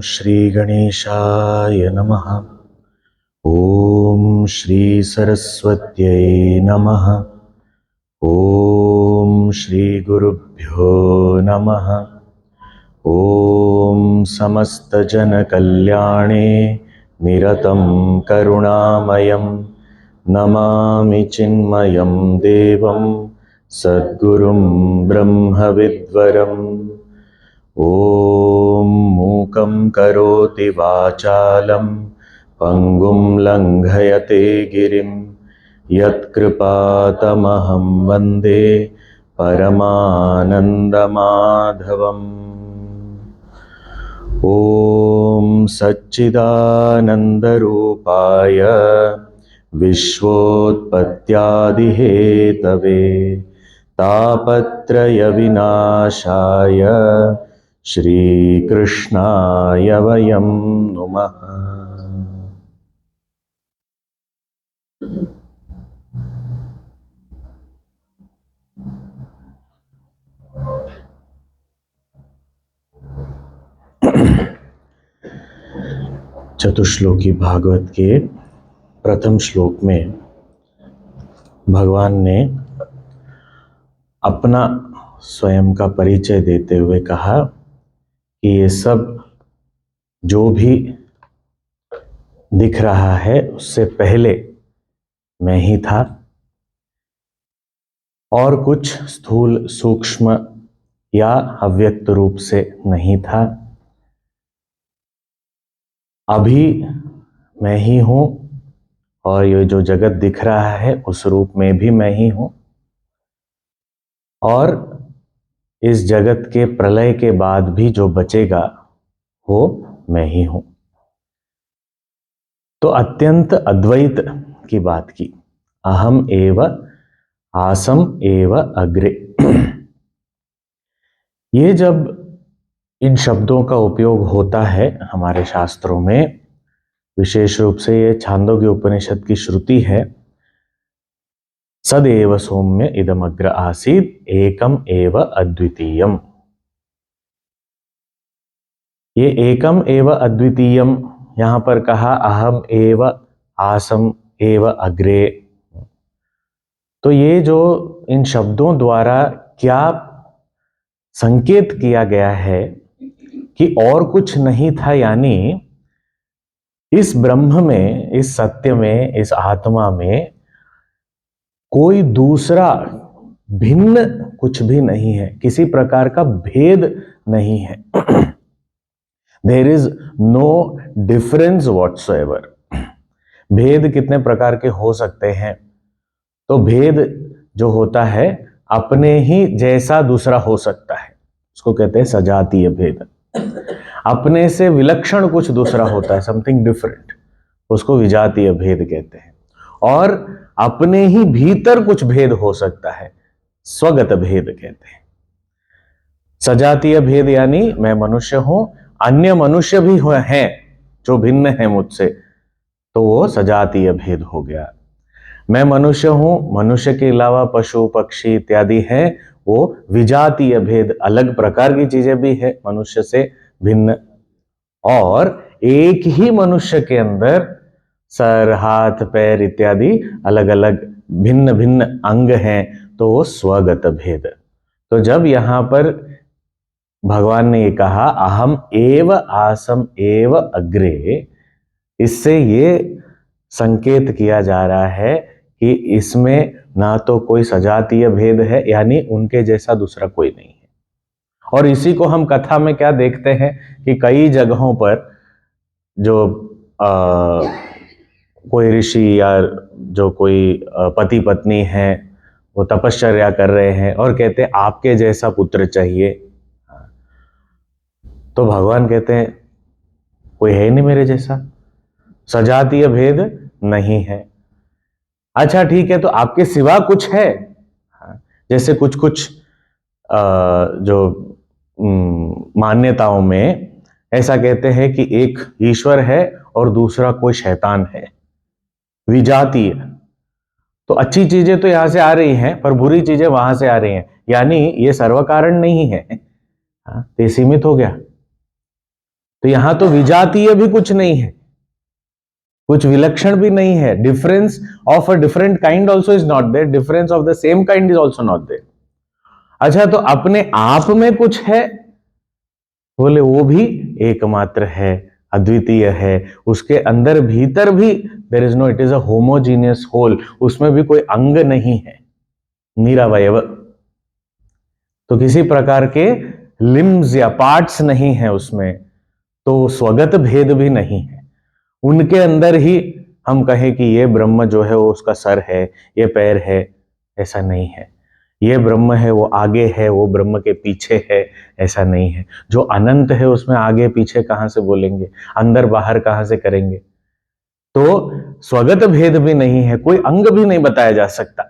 श्री गणेशाय नमः। ओम श्री सरस्वत्यै नमः। ओम श्री गुरुभ्यो नमः। ओम समस्त जन कल्याणे निरतं करुणामयं नमामि चिन्मयं देवं सद्गुरुं ब्रह्मविद्वरम्। ॐ मूकं करोति वाचालं पंगुं लंघयते गिरिं यत्कृपातमहं वन्दे परमानन्दमाधवम्। ॐ सच्चिदानन्दरूपाय विश्वोत्पत्त्यादिहेतवे तापत्रयविनाशाय श्रीकृष्णाय वयं नुमः। चतुश्लोकी भागवत के प्रथम श्लोक में भगवान ने अपना स्वयं का परिचय देते हुए कहा कि ये सब जो भी दिख रहा है उससे पहले मैं ही था और कुछ स्थूल सूक्ष्म या अव्यक्त रूप से नहीं था। अभी मैं ही हूं और ये जो जगत दिख रहा है उस रूप में भी मैं ही हूं और इस जगत के प्रलय के बाद भी जो बचेगा वो मैं ही हूं। तो अत्यंत अद्वैत की बात की। अहम एव आसम एव अग्रे। ये जब इन शब्दों का उपयोग होता है हमारे शास्त्रों में, विशेष रूप से ये छांदोग्य उपनिषद की श्रुति है, सदैव सौम्य इदमग्र आसीद एकम एव अद्वितीयम। ये एकम एव अद्वितीयम यहां पर कहा अहम एव आसम एव अग्रे। तो ये जो इन शब्दों द्वारा क्या संकेत किया गया है कि और कुछ नहीं था, यानी इस ब्रह्म में, इस सत्य में, इस आत्मा में कोई दूसरा भिन्न कुछ भी नहीं है, किसी प्रकार का भेद नहीं है। There is no difference whatsoever. भेद कितने प्रकार के हो सकते हैं? तो भेद जो होता है अपने ही जैसा दूसरा हो सकता है, उसको कहते हैं सजातीय भेद। अपने से विलक्षण कुछ दूसरा होता है, समथिंग डिफरेंट, उसको विजातीय भेद कहते हैं। और अपने ही भीतर कुछ भेद हो सकता है, स्वगत भेद कहते हैं। सजातीय भेद यानी मैं मनुष्य हूं, अन्य मनुष्य भी हैं जो भिन्न है मुझसे, तो वो सजातीय भेद हो गया। मैं मनुष्य हूं, मनुष्य के अलावा पशु पक्षी इत्यादि हैं, वो विजातीय भेद, अलग प्रकार की चीजें भी है मनुष्य से भिन्न। और एक ही मनुष्य के अंदर सर, हाथ, पैर इत्यादि अलग अलग भिन्न भिन्न अंग हैं, तो वो स्वगत भेद। तो जब यहां पर भगवान ने ये कहा अहम एव आसम एव अग्रे, इससे ये संकेत किया जा रहा है कि इसमें ना तो कोई सजातीय भेद है, यानी उनके जैसा दूसरा कोई नहीं है। और इसी को हम कथा में क्या देखते हैं कि कई जगहों पर जो कोई ऋषि या जो कोई पति पत्नी है वो तपश्चर्या कर रहे हैं और कहते हैं आपके जैसा पुत्र चाहिए। तो भगवान कहते हैं कोई है नहीं मेरे जैसा, सजातीय भेद नहीं है। अच्छा ठीक है, तो आपके सिवा कुछ है? जैसे कुछ कुछ जो मान्यताओं में ऐसा कहते हैं कि एक ईश्वर है और दूसरा कोई शैतान है, विजातीय। तो अच्छी चीजें तो यहां से आ रही हैं पर बुरी चीजें वहां से आ रही हैं, यानी ये सर्व कारण नहीं है। तो ये सीमित हो गया। तो यहां तो विजातीय भी कुछ नहीं है, कुछ विलक्षण भी नहीं है। Difference of a different kind also is not there, difference of the same kind is also not there. अच्छा, तो अपने आप में कुछ है, बोले वो भी एकमात्र है, अद्वितीय है, उसके अंदर भीतर भी there is no, it is a homogeneous whole, उसमें भी कोई अंग नहीं है, निरवयव। तो किसी प्रकार के लिम्स या पार्ट्स नहीं है उसमें, तो स्वगत भेद भी नहीं है। उनके अंदर ही हम कहें कि ये ब्रह्म जो है वो उसका सर है, ये पैर है, ऐसा नहीं है। ये ब्रह्म है वो आगे है, वो ब्रह्म के पीछे है, ऐसा नहीं है। जो अनंत है उसमें आगे पीछे कहां से बोलेंगे, अंदर बाहर कहां से करेंगे। तो स्वगत भेद भी नहीं है, कोई अंग भी नहीं बताया जा सकता।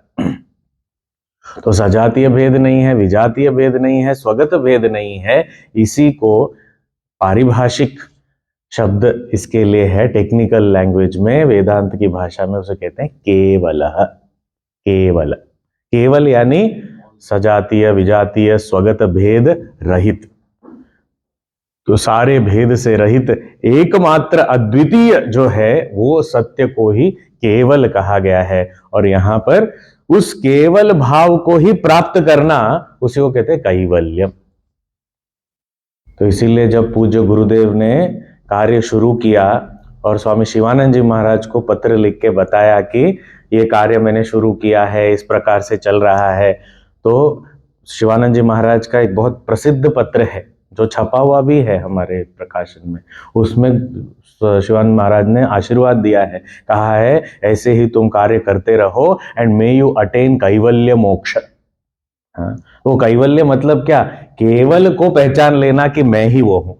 तो सजातीय भेद नहीं है, विजातीय भेद नहीं है, स्वगत भेद नहीं है। इसी को पारिभाषिक शब्द इसके लिए है, टेक्निकल लैंग्वेज में, वेदांत की भाषा में उसे कहते हैं केवल। केवल, केवल यानी सजातीय विजातीय स्वगत भेद रहित, तो सारे भेद से रहित एकमात्र अद्वितीय जो है वो सत्य को ही केवल कहा गया है। और यहां पर उस केवल भाव को ही प्राप्त करना, उसी को कहते हैं कैवल्यम। तो इसीलिए जब पूज्य गुरुदेव ने कार्य शुरू किया और स्वामी शिवानंद जी महाराज को पत्र लिख के बताया कि ये कार्य मैंने शुरू किया है, इस प्रकार से चल रहा है, तो शिवानंद जी महाराज का एक बहुत प्रसिद्ध पत्र है जो छपा हुआ भी है हमारे प्रकाशन में। उसमें शिवानंद महाराज ने आशीर्वाद दिया है, कहा है ऐसे ही तुम कार्य करते रहो एंड मे यू अटेन कैवल्य मोक्ष। हाँ, वो कैवल्य मतलब क्या, केवल को पहचान लेना कि मैं ही वो हूं।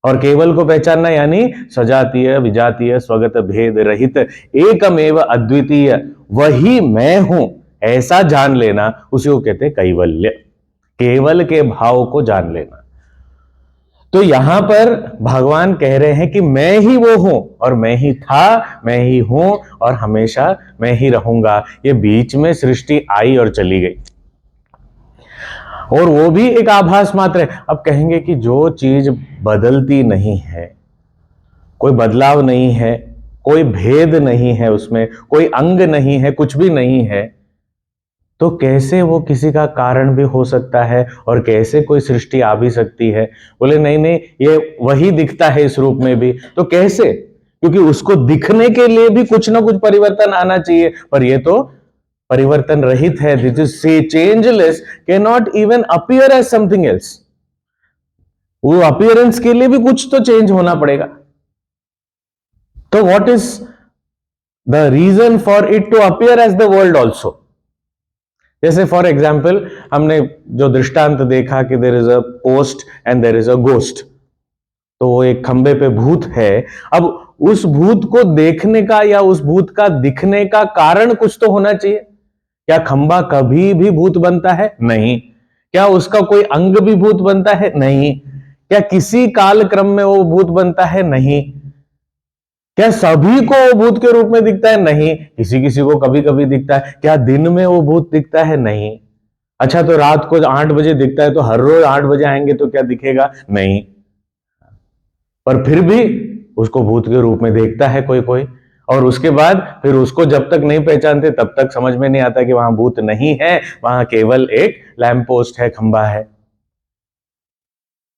और केवल को पहचानना यानी सजातीय विजातीय स्वगत भेद रहित एकमेव अद्वितीय वही मैं हूं, ऐसा जान लेना, उसी को कहते हैं कैवल्य। केवल के भाव को जान लेना। तो यहां पर भगवान कह रहे हैं कि मैं ही वो हूं, और मैं ही था, मैं ही हूं, और हमेशा मैं ही रहूंगा। ये बीच में सृष्टि आई और चली गई, और वो भी एक आभास मात्र है। अब कहेंगे कि जो चीज बदलती नहीं है, कोई बदलाव नहीं है, कोई भेद नहीं है उसमें, कोई अंग नहीं है, कुछ भी नहीं है, तो कैसे वो किसी का कारण भी हो सकता है, और कैसे कोई सृष्टि आ भी सकती है। बोले नहीं नहीं, ये वही दिखता है इस रूप में भी, तो कैसे, क्योंकि उसको दिखने के लिए भी कुछ ना कुछ परिवर्तन आना चाहिए, पर ये तो परिवर्तन रहित है। This is so changeless, can not even appear as something else. वो अपीयरेंस के लिए भी कुछ तो चेंज होना पड़ेगा। तो what is the reason for it to appear as the world also. जैसे फॉर एग्जाम्पल हमने जो दृष्टांत देखा कि there is a post and there is a ghost, तो वो एक खंबे पे भूत है। अब उस भूत को देखने का या उस भूत का दिखने का कारण कुछ तो होना चाहिए। क्या खंबा कभी भी भूत बनता है? नहीं। क्या उसका कोई अंग भी भूत बनता है? नहीं। क्या किसी काल क्रम में वो भूत बनता है? नहीं। क्या सभी को वो भूत के रूप में दिखता है? नहीं। किसी किसी को कभी कभी दिखता है। क्या दिन में वो भूत दिखता है? नहीं। अच्छा, तो रात को 8 बजे दिखता है, तो हर रोज 8 बजे आएंगे तो क्या दिखेगा? नहीं। पर फिर भी उसको भूत के रूप में देखता है कोई कोई, और उसके बाद फिर उसको जब तक नहीं पहचानते तब तक समझ में नहीं आता कि वहां भूत नहीं है, वहां केवल एक लैंप पोस्ट है, खंबा है।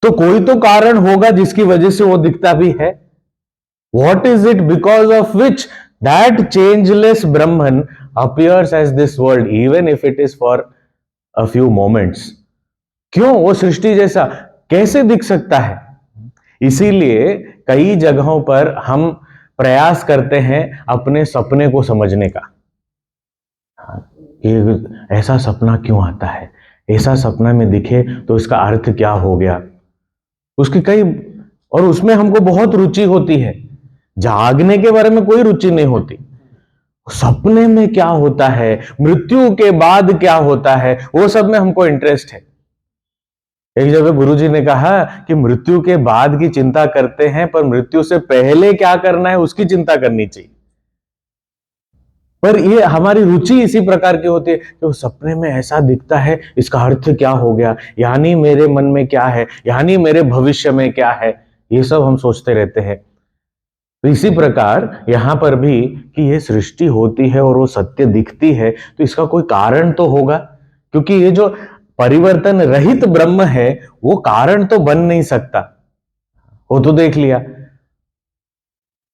तो कोई तो कारण होगा जिसकी वजह से वो दिखता भी है। What is it because of which that changeless Brahman appears as this world, even if it is for a few moments? क्यों वो सृष्टि जैसा कैसे दिख सकता है? इसीलिए कई जगहों पर हम प्रयास करते हैं अपने सपने को समझने का। ऐसा सपना क्यों आता है, ऐसा सपना में दिखे तो इसका अर्थ क्या हो गया, उसकी कई, और उसमें हमको बहुत रुचि होती है। जागने के बारे में कोई रुचि नहीं होती, सपने में क्या होता है, मृत्यु के बाद क्या होता है, वो सब में हमको इंटरेस्ट है। एक जगह गुरुजी ने कहा कि मृत्यु के बाद की चिंता करते हैं, पर मृत्यु से पहले क्या करना है उसकी चिंता करनी चाहिए। पर ये हमारी रुचि इसी प्रकार की होती है कि वो सपने में ऐसा दिखता है, इसका अर्थ क्या हो गया, यानी मेरे मन में क्या है, यानी मेरे भविष्य में क्या है। ये सब हम सोचते रहते हैं। तो इसी प्रकार यहां पर भी कि ये सृष्टि होती है और वो सत्य दिखती है, तो इसका कोई कारण तो होगा, क्योंकि ये जो परिवर्तन रहित ब्रह्म है वो कारण तो बन नहीं सकता, वो तो देख लिया।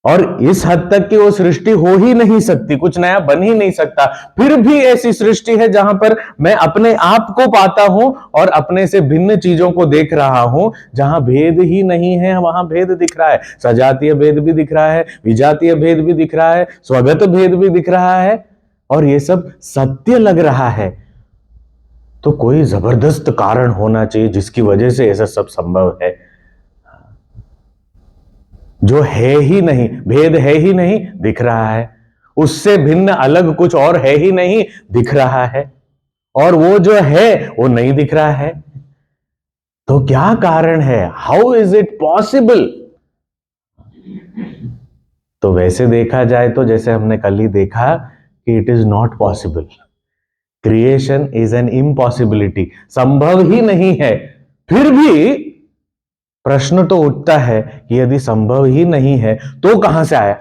और इस हद तक कि वो सृष्टि हो ही नहीं सकती, कुछ नया बन ही नहीं सकता, फिर भी ऐसी सृष्टि है जहां पर मैं अपने आप को पाता हूं और अपने से भिन्न चीजों को देख रहा हूं, जहां भेद ही नहीं है वहां भेद दिख रहा है, सजातीय भेद भी दिख रहा है, विजातीय भेद भी दिख रहा है, स्वगत भेद भी दिख रहा है, और ये सब सत्य लग रहा है। तो कोई जबरदस्त कारण होना चाहिए जिसकी वजह से ऐसा सब संभव है, जो है ही नहीं, भेद है ही नहीं, दिख रहा है, उससे भिन्न अलग कुछ और है ही नहीं, दिख रहा है, और वो जो है वो नहीं दिख रहा है। तो क्या कारण है? How is it possible? तो वैसे देखा जाए तो जैसे हमने कल ही देखा कि it is not possible. Creation is an impossibility, संभव ही नहीं है। फिर भी प्रश्न तो उठता है कि यदि संभव ही नहीं है तो कहां से आया?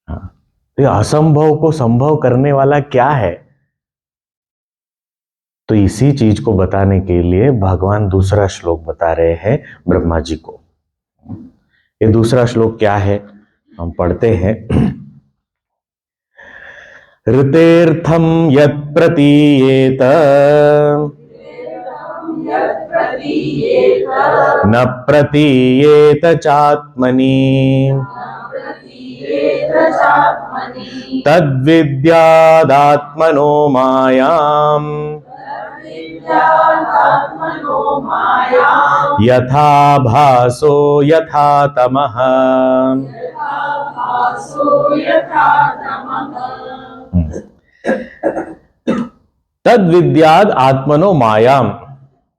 तो असंभव को संभव करने वाला क्या है? तो इसी चीज को बताने के लिए भगवान दूसरा श्लोक बता रहे हैं ब्रह्मा जी को। ये दूसरा श्लोक क्या है हम पढ़ते हैं। ऋतेर्थम यत् प्रतीयेत न प्रतीयेत चात्मनि तद्विद्यादात्मनो मायाम् यथा भासो यथा तमः। तद विद्याद आत्मनो मायाम,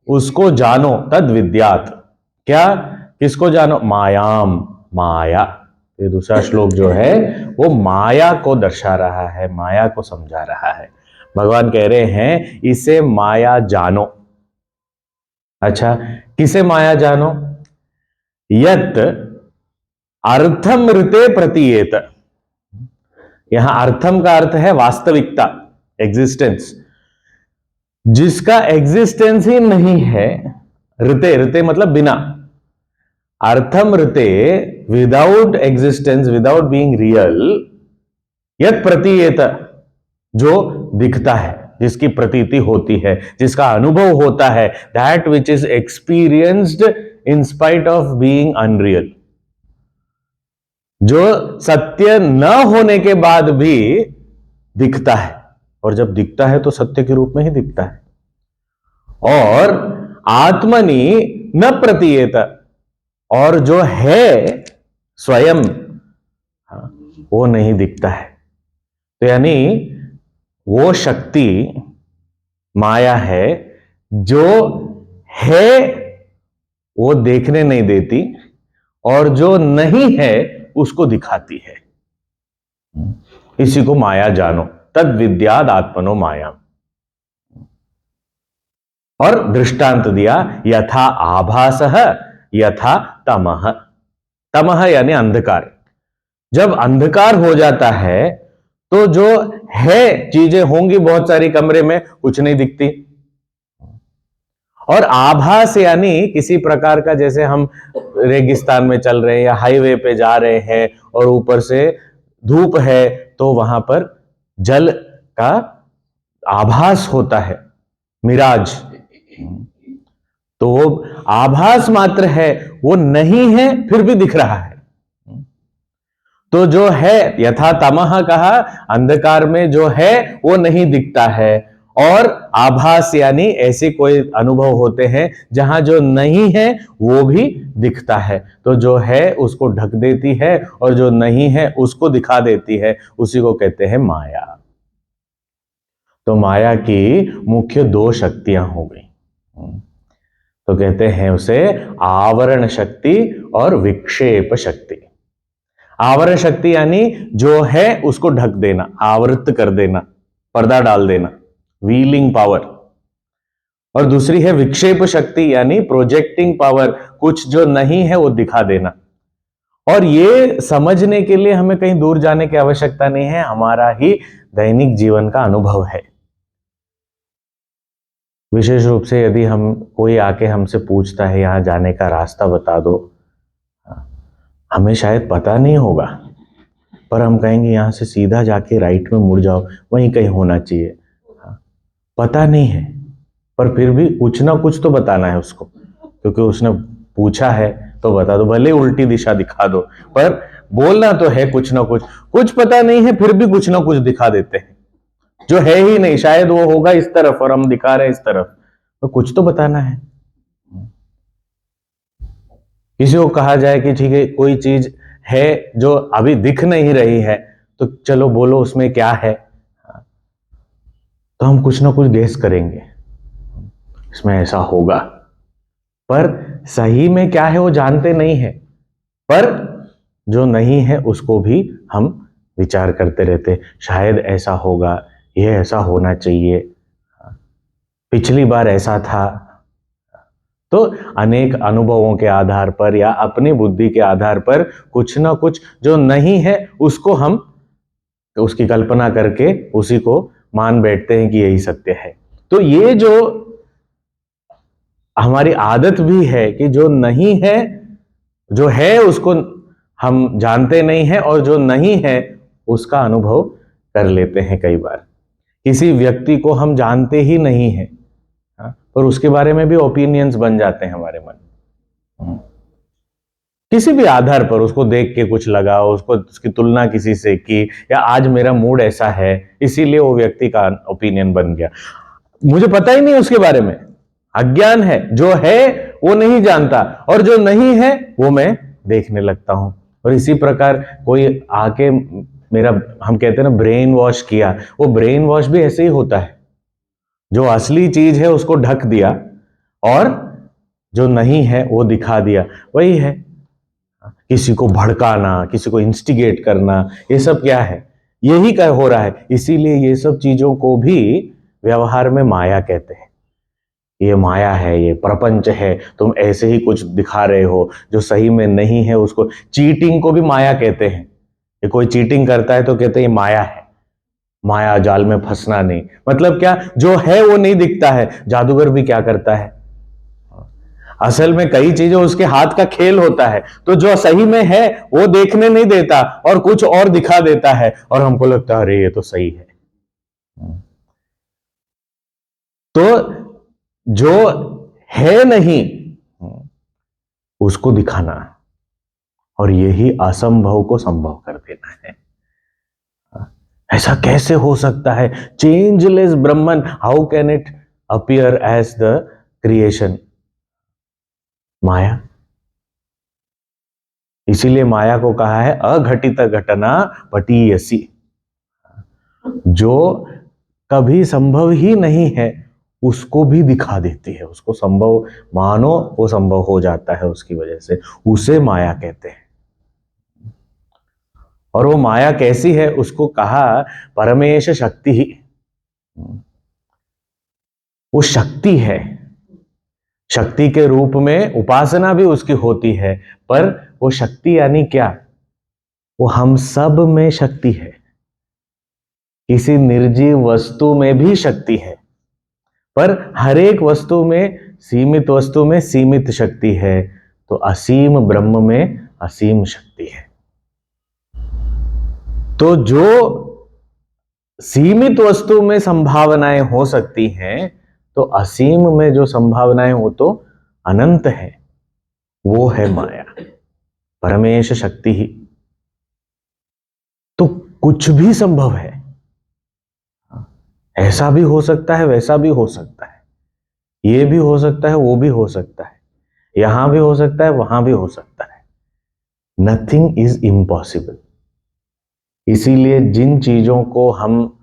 उसको जानो। तद विद्यात, क्या? किसको जानो? मायाम, माया। ये दूसरा श्लोक जो है वो माया को दर्शा रहा है, माया को समझा रहा है। भगवान कह रहे हैं इसे माया जानो। अच्छा, किसे माया जानो? यत अर्थम ऋते प्रतीयेत। यहां अर्थम का अर्थ है वास्तविकता, एग्जिस्टेंस। जिसका एग्जिस्टेंस ही नहीं है, ऋते, ऋते मतलब बिना, अर्थम ऋते, without existence, without being real. यत प्रतीयेत, जो दिखता है, जिसकी प्रतीति होती है, जिसका अनुभव होता है, that which is experienced in spite of being unreal. जो सत्य न होने के बाद भी दिखता है, और जब दिखता है तो सत्य के रूप में ही दिखता है। और आत्मनि न प्रतीयेत, और जो है स्वयं वो नहीं दिखता है। तो यानी वो शक्ति माया है जो है वो देखने नहीं देती, और जो नहीं है उसको दिखाती है। इसी को माया जानो। तद विद्याद आत्मनो माया। और दृष्टांत दिया, यथा आभासः यथा तमः। तमः यानी अंधकार। जब अंधकार हो जाता है तो जो है चीजें होंगी बहुत सारी कमरे में, कुछ नहीं दिखती। और आभास यानी किसी प्रकार का, जैसे हम रेगिस्तान में चल रहे हैं या हाईवे पे जा रहे हैं और ऊपर से धूप है तो वहां पर जल का आभास होता है, मिराज। तो वो आभास मात्र है, वो नहीं है फिर भी दिख रहा है। तो जो है, यथा तमः कहा, अंधकार में जो है वो नहीं दिखता है। और आभास यानी ऐसे कोई अनुभव होते हैं जहां जो नहीं है वो भी दिखता है। तो जो है उसको ढक देती है और जो नहीं है उसको दिखा देती है, उसी को कहते हैं माया। तो माया की मुख्य दो शक्तियां हो गई। तो कहते हैं उसे आवरण शक्ति और विक्षेप शक्ति। आवरण शक्ति यानी जो है उसको ढक देना, आवृत कर देना, पर्दा डाल देना, व्हीलिंग पावर। और दूसरी है विक्षेप शक्ति यानी प्रोजेक्टिंग पावर, कुछ जो नहीं है वो दिखा देना। और ये समझने के लिए हमें कहीं दूर जाने की आवश्यकता नहीं है, हमारा ही दैनिक जीवन का अनुभव है। विशेष रूप से यदि हम कोई आके हमसे पूछता है यहां जाने का रास्ता बता दो, हमें शायद पता नहीं होगा, पर हम कहेंगे यहां से सीधा जाके राइट में मुड़ जाओ, वहीं कहीं होना चाहिए। पता नहीं है, पर फिर भी कुछ ना कुछ तो बताना है उसको, क्योंकि उसने पूछा है तो बता दो, भले उल्टी दिशा दिखा दो, पर बोलना तो है कुछ ना कुछ। कुछ पता नहीं है फिर भी कुछ ना कुछ दिखा देते हैं, जो है ही नहीं, शायद वो होगा इस तरफ और हम दिखा रहे हैं इस तरफ, तो कुछ तो बताना है। किसी को कहा जाए कि ठीक है कोई चीज है जो अभी दिख नहीं रही है, तो चलो बोलो उसमें क्या है, तो हम कुछ ना कुछ गेस करेंगे इसमें ऐसा होगा, पर सही में क्या है वो जानते नहीं है, पर जो नहीं है उसको भी हम विचार करते रहते, शायद ऐसा होगा, ये ऐसा होना चाहिए, पिछली बार ऐसा था। तो अनेक अनुभवों के आधार पर या अपनी बुद्धि के आधार पर कुछ ना कुछ जो नहीं है उसको हम उसकी कल्पना करके उसी को मान बैठते हैं कि यही सत्य है। तो ये जो हमारी आदत भी है कि जो नहीं है, जो है उसको हम जानते नहीं है, और जो नहीं है उसका अनुभव कर लेते हैं। कई बार किसी व्यक्ति को हम जानते ही नहीं है, पर उसके बारे में भी ओपिनियंस बन जाते हैं हमारे मन में, किसी भी आधार पर उसको देख के कुछ लगा, उसको उसकी तुलना किसी से की, या आज मेरा मूड ऐसा है इसीलिए वो व्यक्ति का ओपिनियन बन गया। मुझे पता ही नहीं उसके बारे में, अज्ञान है, जो है वो नहीं जानता और जो नहीं है वो मैं देखने लगता हूं। और इसी प्रकार कोई आके मेरा, हम कहते हैं ना ब्रेन वॉश किया, वो ब्रेन वॉश भी ऐसे ही होता है, जो असली चीज है उसको ढक दिया और जो नहीं है वो दिखा दिया, वही है। किसी को भड़काना, किसी को इंस्टिगेट करना, ये सब क्या है, यही क्या हो रहा है। इसीलिए ये सब चीजों को भी व्यवहार में माया कहते हैं। ये माया है, ये प्रपंच है, तुम ऐसे ही कुछ दिखा रहे हो जो सही में नहीं है। उसको चीटिंग को भी माया कहते हैं। ये कोई चीटिंग करता है तो कहते हैं ये माया है, माया जाल में फंसना नहीं। मतलब क्या, जो है वो नहीं दिखता है। जादूगर भी क्या करता है, असल में कई चीजें उसके हाथ का खेल होता है, तो जो सही में है वो देखने नहीं देता और कुछ और दिखा देता है, और हमको लगता है अरे ये तो सही है। तो जो है नहीं उसको दिखाना, और यही असंभव को संभव कर देना है। ऐसा कैसे हो सकता है? Changeless Brahman, how can it appear as the creation? Maya. इसीलिए माया को कहा है अघटित घटना पटीयसी, जो कभी संभव ही नहीं है उसको भी दिखा देती है, उसको संभव मानो वो संभव हो जाता है उसकी वजह से, उसे माया कहते हैं। और वो माया कैसी है, उसको कहा परमेश शक्ति ही। वो शक्ति है, शक्ति के रूप में उपासना भी उसकी होती है, पर वो शक्ति यानी क्या, वो हम सब में शक्ति है। किसी निर्जीव वस्तु में भी शक्ति है, पर हर एक वस्तु में, सीमित वस्तु में सीमित शक्ति है, तो असीम ब्रह्म में असीम शक्ति है। तो जो सीमित वस्तु में संभावनाएं हो सकती हैं, तो असीम में जो संभावनाएं हो तो अनंत है, वो है माया, परमेश शक्ति ही। तो कुछ भी संभव है, ऐसा भी हो सकता है, वैसा भी हो सकता है, ये भी हो सकता है, वो भी हो सकता है, यहां भी हो सकता है, वहां भी हो सकता है। Nothing is impossible. इसीलिए जिन चीजों को हम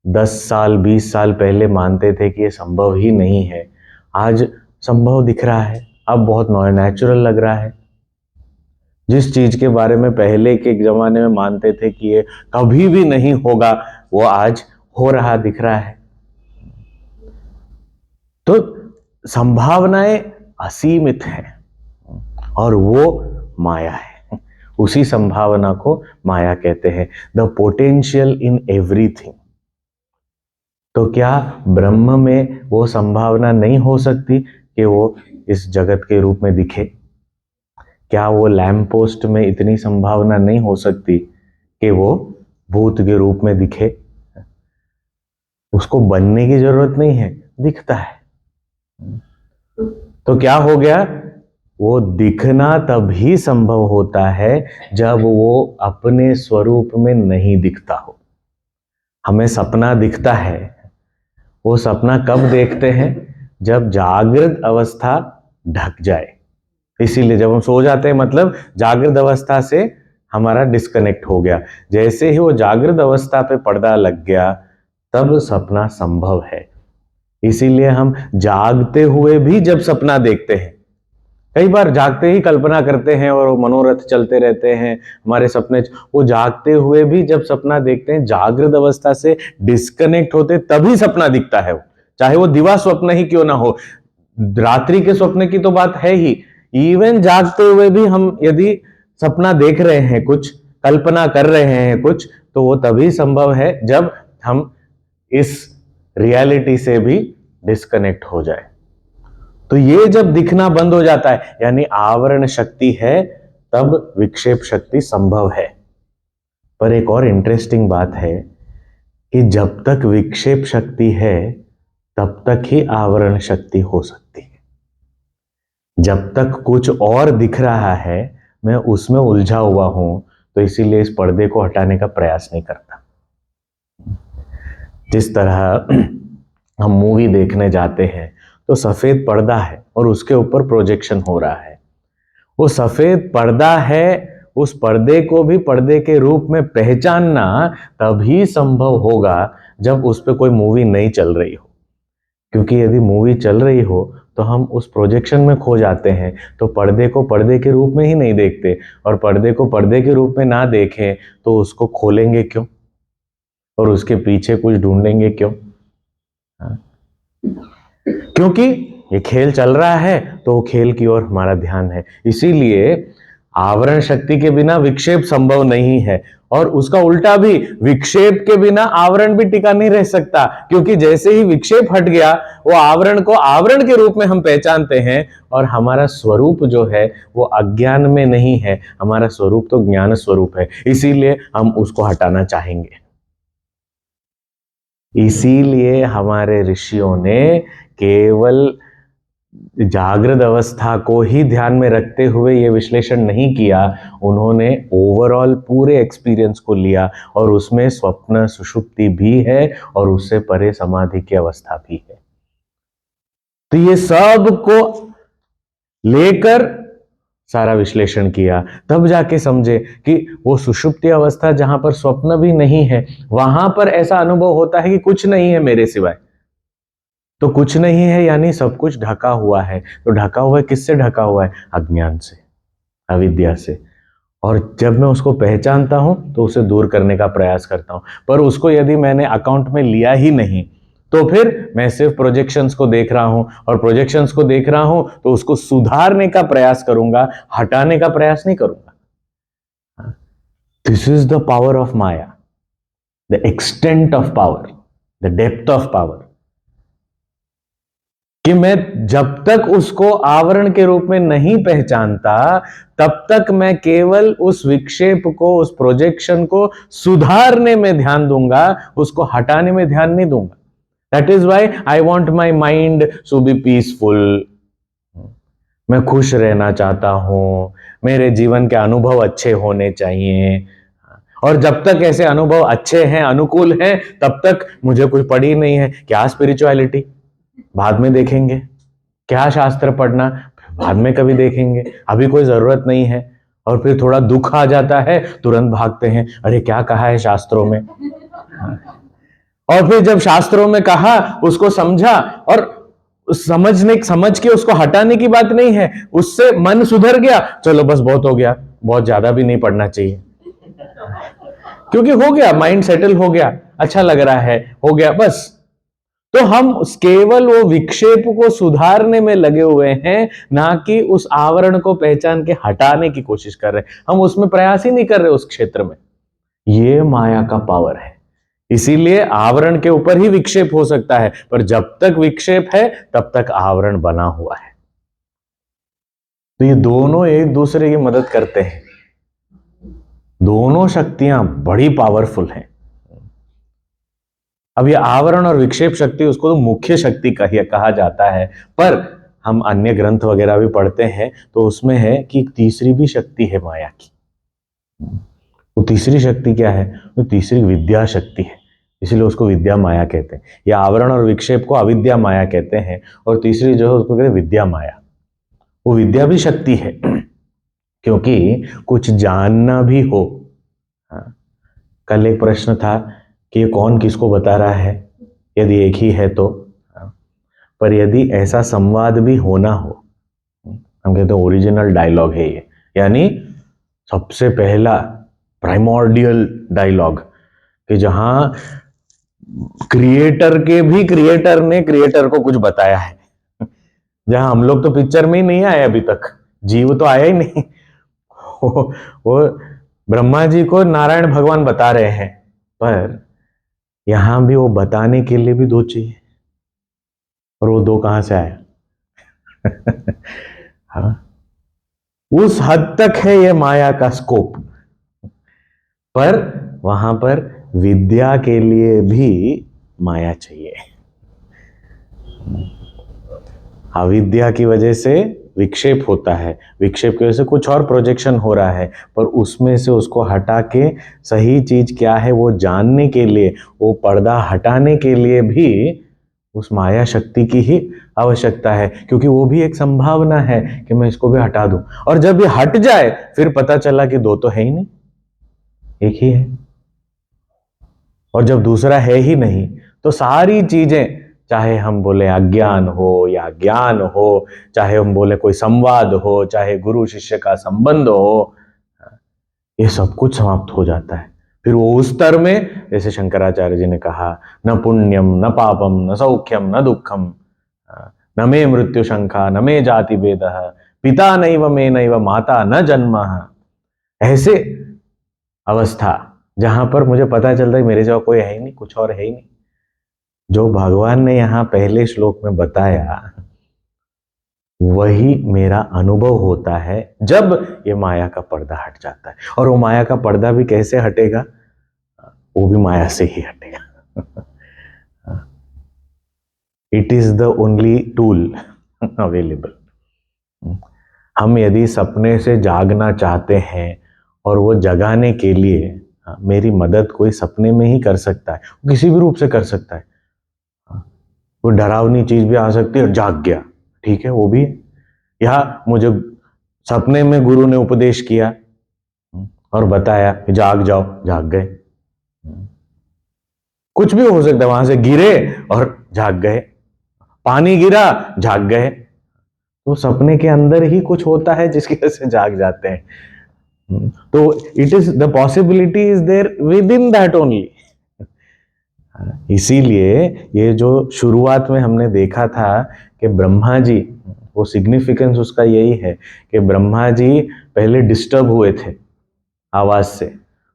10 साल 20 साल पहले मानते थे कि ये संभव ही नहीं है, आज संभव दिख रहा है, अब बहुत नेचुरल लग रहा है। जिस चीज के बारे में पहले के जमाने में मानते थे कि ये कभी भी नहीं होगा, वो आज हो रहा दिख रहा है। तो संभावनाएं असीमित हैं और वो माया है। उसी संभावना को माया कहते हैं, द पोटेंशियल इन एवरीथिंग। तो क्या ब्रह्म में वो संभावना नहीं हो सकती कि वो इस जगत के रूप में दिखे? क्या वो लैंप पोस्ट में इतनी संभावना नहीं हो सकती कि वो भूत के रूप में दिखे? उसको बनने की जरूरत नहीं है, दिखता है। तो क्या हो गया? वो दिखना तभी संभव होता है जब वो अपने स्वरूप में नहीं दिखता हो। हमें सपना दिखता है, वो सपना कब देखते हैं? जब जागृत अवस्था ढक जाए। इसीलिए जब हम सो जाते हैं मतलब जागृत अवस्था से हमारा डिस्कनेक्ट हो गया। जैसे ही वो जागृत अवस्था पे पर्दा लग गया तब सपना संभव है। इसीलिए हम जागते हुए भी जब सपना देखते हैं, कई बार जागते ही कल्पना करते हैं और मनोरथ चलते रहते हैं हमारे सपने, वो जागते हुए भी जब सपना देखते हैं, जागृत अवस्था से डिस्कनेक्ट होते तभी सपना दिखता है। चाहे वो दिवा स्वप्न ही क्यों ना हो, रात्रि के स्वप्न की तो बात है ही, इवन जागते हुए भी हम यदि सपना देख रहे हैं, कुछ कल्पना कर रहे हैं कुछ, तो वो तभी संभव है जब हम इस रियलिटी से भी डिस्कनेक्ट हो जाए। तो ये जब दिखना बंद हो जाता है, यानी आवरण शक्ति है, तब विक्षेप शक्ति संभव है। पर एक और इंटरेस्टिंग बात है कि जब तक विक्षेप शक्ति है तब तक ही आवरण शक्ति हो सकती है। जब तक कुछ और दिख रहा है, मैं उसमें उलझा हुआ हूं, तो इसीलिए इस पर्दे को हटाने का प्रयास नहीं करता। जिस तरह हम मूवी देखने जाते हैं तो सफेद पर्दा है और उसके ऊपर प्रोजेक्शन हो रहा है। वो सफेद पर्दा है, उस पर्दे को भी पर्दे के रूप में पहचानना तभी संभव होगा जब उस पर कोई मूवी नहीं चल रही हो। क्योंकि यदि मूवी चल रही हो तो हम उस प्रोजेक्शन में खो जाते हैं, तो पर्दे को पर्दे के रूप में ही नहीं देखते, और पर्दे को पर्दे के रूप में ना देखें तो उसको खोलेंगे क्यों और उसके पीछे कुछ ढूंढेंगे क्यों? क्योंकि ये खेल चल रहा है तो वो खेल की ओर हमारा ध्यान है। इसीलिए आवरण शक्ति के बिना विक्षेप संभव नहीं है, और उसका उल्टा भी, विक्षेप के बिना आवरण भी टिका नहीं रह सकता। क्योंकि जैसे ही विक्षेप हट गया, वो आवरण को आवरण के रूप में हम पहचानते हैं, और हमारा स्वरूप जो है वो अज्ञान में नहीं है, हमारा स्वरूप तो ज्ञान स्वरूप है। इसीलिए हम उसको हटाना चाहेंगे। इसीलिए हमारे ऋषियों ने केवल जागृत अवस्था को ही ध्यान में रखते हुए ये विश्लेषण नहीं किया, उन्होंने ओवरऑल पूरे एक्सपीरियंस को लिया, और उसमें स्वप्न सुषुप्ति भी है और उससे परे समाधि की अवस्था भी है। तो ये सब को लेकर सारा विश्लेषण किया, तब जाके समझे कि वो सुषुप्ति अवस्था जहां पर स्वप्न भी नहीं है, वहां पर ऐसा अनुभव होता है कि कुछ नहीं है मेरे सिवाय। तो कुछ नहीं है यानी सब कुछ ढका हुआ है। तो ढका हुआ है, किससे ढका हुआ है? अज्ञान से, अविद्या से। और जब मैं उसको पहचानता हूं तो उसे दूर करने का प्रयास करता हूं। पर उसको यदि मैंने अकाउंट में लिया ही नहीं, तो फिर मैं सिर्फ प्रोजेक्शंस को देख रहा हूं, और प्रोजेक्शंस को देख रहा हूं तो उसको सुधारने का प्रयास करूंगा, हटाने का प्रयास नहीं करूंगा। This is the power of Maya, the extent of power, the depth of power. कि मैं जब तक उसको आवरण के रूप में नहीं पहचानता, तब तक मैं केवल उस विक्षेप को, उस प्रोजेक्शन को सुधारने में ध्यान दूंगा, उसको हटाने में ध्यान नहीं दूंगा। That is why I want my mind to be peaceful. मैं खुश रहना चाहता हूं, मेरे जीवन के अनुभव अच्छे होने चाहिए, और जब तक ऐसे अनुभव अच्छे हैं, अनुकूल हैं, तब तक मुझे कोई पड़ी नहीं है। क्या स्पिरिचुअलिटी? बाद में देखेंगे। क्या शास्त्र पढ़ना? बाद में कभी देखेंगे, अभी कोई जरूरत नहीं है। और फिर थोड़ा दुख आ जाता है, तुरंत भागते हैं, अरे क्या कहा है शास्त्रों में। और फिर जब शास्त्रों में कहा, उसको समझा, और समझ के उसको हटाने की बात नहीं है, उससे मन सुधर गया, चलो बस बहुत हो गया, बहुत ज्यादा भी नहीं पढ़ना चाहिए, क्योंकि हो गया, माइंड सेटल हो गया, अच्छा लग रहा है, हो गया बस। तो हम केवल वो विक्षेप को सुधारने में लगे हुए हैं, ना कि उस आवरण को पहचान के हटाने की कोशिश कर रहे हैं। हम उसमें प्रयास ही नहीं कर रहे उस क्षेत्र में। ये माया का पावर है। इसीलिए आवरण के ऊपर ही विक्षेप हो सकता है, पर जब तक विक्षेप है तब तक आवरण बना हुआ है। तो ये दोनों एक दूसरे की मदद करते हैं। दोनों शक्तियां बड़ी पावरफुल हैं। अब ये आवरण और विक्षेप शक्ति, उसको तो मुख्य शक्ति कहा जाता है, पर हम अन्य ग्रंथ वगैरह भी पढ़ते हैं तो उसमें है कि तीसरी भी शक्ति है माया की। वो तीसरी शक्ति क्या है? वो तीसरी विद्या शक्ति है, इसलिए उसको विद्या माया कहते हैं। या आवरण और विक्षेप को अविद्या माया कहते हैं, और तीसरी जो है उसको कहते हैं विद्या माया। वो विद्या भी शक्ति है, क्योंकि कुछ जानना भी हो। हाँ। कल एक प्रश्न था कि कौन किसको बता रहा है, यदि एक ही है तो। पर यदि ऐसा संवाद भी होना हो, हम कहते हैं ओरिजिनल डायलॉग है ये, यानी सबसे पहला प्राइमोर्डियल डायलॉग, कि जहां क्रिएटर के भी क्रिएटर ने क्रिएटर को कुछ बताया है। जहां हम लोग तो पिक्चर में ही नहीं आए अभी तक, जीव तो आया ही नहीं। वो ब्रह्मा जी को नारायण भगवान बता रहे हैं, पर यहां भी वो बताने के लिए भी दो चाहिए, और वो दो कहां से आए? हाँ, उस हद तक है ये माया का स्कोप। पर वहां पर विद्या के लिए भी माया चाहिए। अविद्या की वजह से विक्षेप होता है, विक्षेप की वजह से कुछ और प्रोजेक्शन हो रहा है, पर उसमें से उसको हटा के सही चीज क्या है वो जानने के लिए, वो पर्दा हटाने के लिए भी उस माया शक्ति की ही आवश्यकता है, क्योंकि वो भी एक संभावना है कि मैं इसको भी हटा दूं। और जब ये हट जाए फिर पता चला कि दो तो है ही नहीं, एक ही है। और जब दूसरा है ही नहीं तो सारी चीजें, चाहे हम बोले अज्ञान हो या ज्ञान हो, चाहे हम बोले कोई संवाद हो, चाहे गुरु शिष्य का संबंध हो, ये सब कुछ समाप्त हो जाता है। फिर वो उस स्तर में, जैसे शंकराचार्य जी ने कहा, न पुण्यम न पापम न सौख्यम न दुखम, न मे मृत्यु शंका न मे जाति भेद, पिता नैव मे नैव माता न जन्म। ऐसे अवस्था जहां पर मुझे पता चलता है मेरे जैसा कोई है ही नहीं, कुछ और है ही नहीं। जो भगवान ने यहां पहले श्लोक में बताया वही मेरा अनुभव होता है जब ये माया का पर्दा हट जाता है। और वो माया का पर्दा भी कैसे हटेगा? वो भी माया से ही हटेगा। It is the only tool available. हम यदि सपने से जागना चाहते हैं और वो जगाने के लिए मेरी मदद कोई सपने में ही कर सकता है, किसी भी रूप से कर सकता है। कोई डरावनी चीज भी आ सकती है और जाग गया, ठीक है, वो भी है। या मुझे सपने में गुरु ने उपदेश किया और बताया कि जाग जाओ, जाग गए। कुछ भी हो सकता है, वहां से गिरे और जाग गए, पानी गिरा जाग गए। तो सपने के अंदर ही कुछ होता है जिसकी वजह से जाग जाते हैं। तो it is the possibility is there within that only. इसीलिए ये जो शुरुआत में हमने देखा था कि ब्रह्मा जी, वो सिग्निफिकेंस उसका यही है कि ब्रह्मा जी पहले डिस्टर्ब हुए थे आवाज से,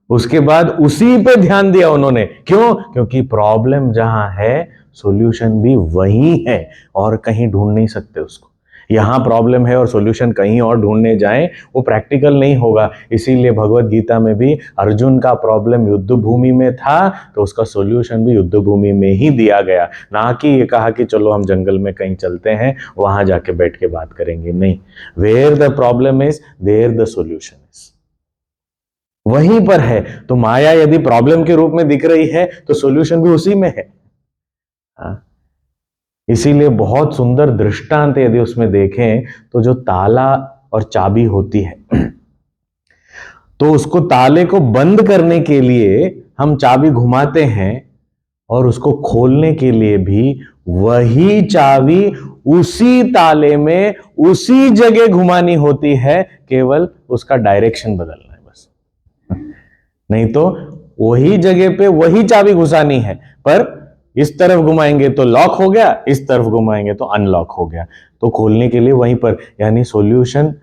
उसके बाद उसी पे ध्यान दिया उन्होंने। क्यों? क्योंकि प्रॉब्लम जहां है सॉल्यूशन भी वही है, और कहीं ढूंढ नहीं सकते उसको। यहां प्रॉब्लम है और सॉल्यूशन कहीं और ढूंढने जाएं वो प्रैक्टिकल नहीं होगा। इसीलिए भगवत गीता में भी अर्जुन का प्रॉब्लम युद्ध भूमि में था, तो उसका सॉल्यूशन भी युद्ध भूमि में ही दिया गया, ना कि ये कहा कि चलो हम जंगल में कहीं चलते हैं वहां जाके बैठ के बात करेंगे। नहीं, where the problem is there the solution is, वहीं पर है। तो माया यदि प्रॉब्लम के रूप में दिख रही है तो सॉल्यूशन भी उसी में है। इसीलिए बहुत सुंदर दृष्टांत यदि उसमें देखें तो जो ताला और चाबी होती है, तो उसको ताले को बंद करने के लिए हम चाबी घुमाते हैं, और उसको खोलने के लिए भी वही चाबी उसी ताले में उसी जगह घुमानी होती है, केवल उसका डायरेक्शन बदलना है बस। नहीं तो वही जगह पे वही चाबी घुसानी है, पर इस तरफ घुमाएंगे तो लॉक हो गया, इस तरफ घुमाएंगे तो अनलॉक हो गया। तो खोलने के लिए वहीं पर, यानी सॉल्यूशन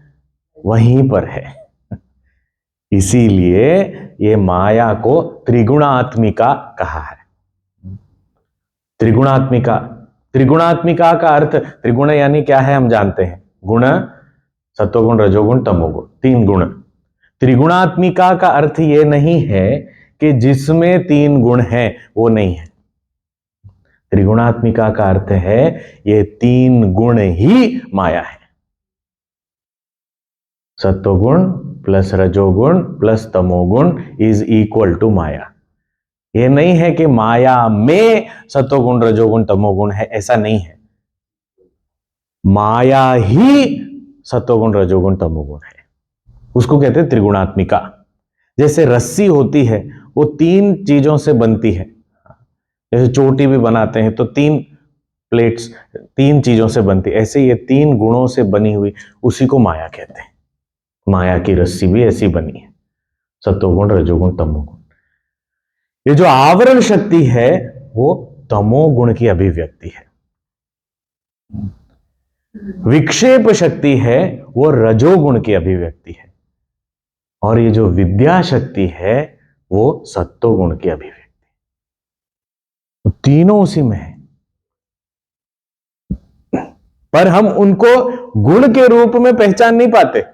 वहीं पर है। इसीलिए ये माया को त्रिगुणात्मिका कहा है। त्रिगुणात्मिका, त्रिगुणात्मिका का अर्थ, त्रिगुण यानी क्या है हम जानते हैं, गुण, सत्वगुण, रजोगुण, तमोगुण, 3 गुण। त्रिगुणात्मिका का अर्थ ये नहीं है कि जिसमें 3 गुण हैं वो नहीं है। त्रिगुणात्मिका का अर्थ है ये 3 गुण ही माया है। सत्वगुण प्लस रजोगुण प्लस तमोगुण इज इक्वल टू माया। ये नहीं है कि माया में सत्वगुण, रजोगुण, तमोगुण है, ऐसा नहीं है। माया ही सत्वगुण, रजोगुण, तमोगुण है, उसको कहते हैं त्रिगुणात्मिका। जैसे रस्सी होती है वो 3 चीजों से बनती है, जैसे चोटी भी बनाते हैं तो 3 प्लेट्स 3 चीजों से बनती है, ऐसे ये 3 गुणों से बनी हुई, उसी को माया कहते हैं। माया की रस्सी भी ऐसी बनी है, सत्वगुण, रजोगुण, तमोगुण। ये जो आवरण शक्ति है वो तमोगुण की अभिव्यक्ति है। विक्षेप शक्ति है वो रजोगुण की अभिव्यक्ति है, और ये जो विद्या शक्ति है वो सत्वगुण की अभिव्यक्ति। तो तीनों उसी में है, पर हम उनको गुण के रूप में पहचान नहीं पाते।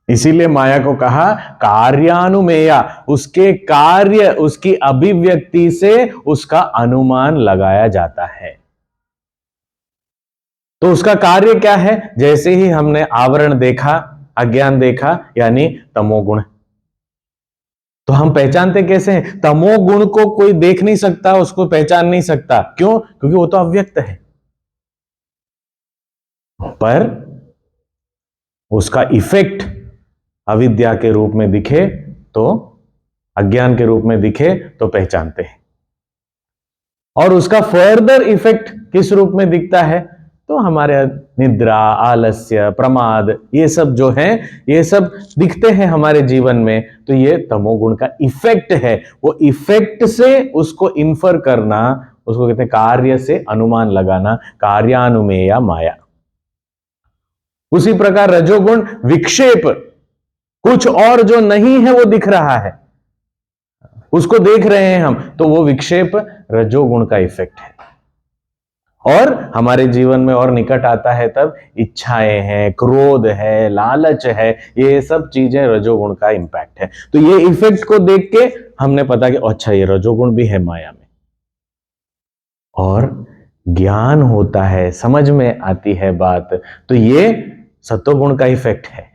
इसीलिए माया को कहा कार्यानुमेया, उसके कार्य, उसकी अभिव्यक्ति से उसका अनुमान लगाया जाता है। तो उसका कार्य क्या है? जैसे ही हमने आवरण देखा, अज्ञान देखा, यानी तमोगुण, तो हम पहचानते कैसे हैं? तमोगुण को कोई देख नहीं सकता, उसको पहचान नहीं सकता। क्यों? क्योंकि वो तो अव्यक्त है। पर उसका इफेक्ट अविद्या के रूप में दिखे तो, अज्ञान के रूप में दिखे तो पहचानते हैं। और उसका फर्दर इफेक्ट किस रूप में दिखता है? तो हमारे निद्रा, आलस्य, प्रमाद, ये सब जो हैं, ये सब दिखते हैं हमारे जीवन में। तो ये तमोगुण का इफेक्ट है। वो इफेक्ट से उसको इन्फर करना, उसको कहते हैं कार्य से अनुमान लगाना, कार्यानुमेया माया। उसी प्रकार रजोगुण विक्षेप, कुछ और जो नहीं है वो दिख रहा है, उसको देख रहे हैं हम, तो वो विक्षेप रजोगुण का इफेक्ट है। और हमारे जीवन में और निकट आता है तब इच्छाएं हैं, क्रोध है, लालच है, ये सब चीजें रजोगुण का इंपैक्ट है। तो ये इफेक्ट को देख के हमने पता कि अच्छा ये रजोगुण भी है माया में। और ज्ञान होता है, समझ में आती है बात, तो ये सत्वगुण का इफेक्ट है।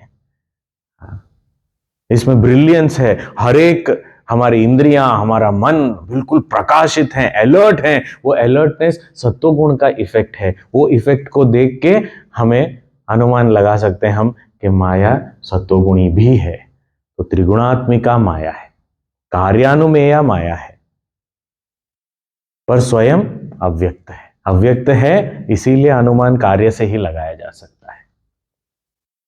इसमें ब्रिलियंस है, हर एक हमारी इंद्रियां, हमारा मन बिल्कुल प्रकाशित हैं, अलर्ट हैं। वो अलर्टनेस सत्वगुण का इफेक्ट है। वो इफेक्ट को देख के हमें अनुमान लगा सकते हैं हम कि माया सत्वगुणी भी है। तो त्रिगुणात्मिका माया है, कार्यानुमेया माया है, पर स्वयं अव्यक्त है। अव्यक्त है इसीलिए अनुमान कार्य से ही लगाया जा सकता है।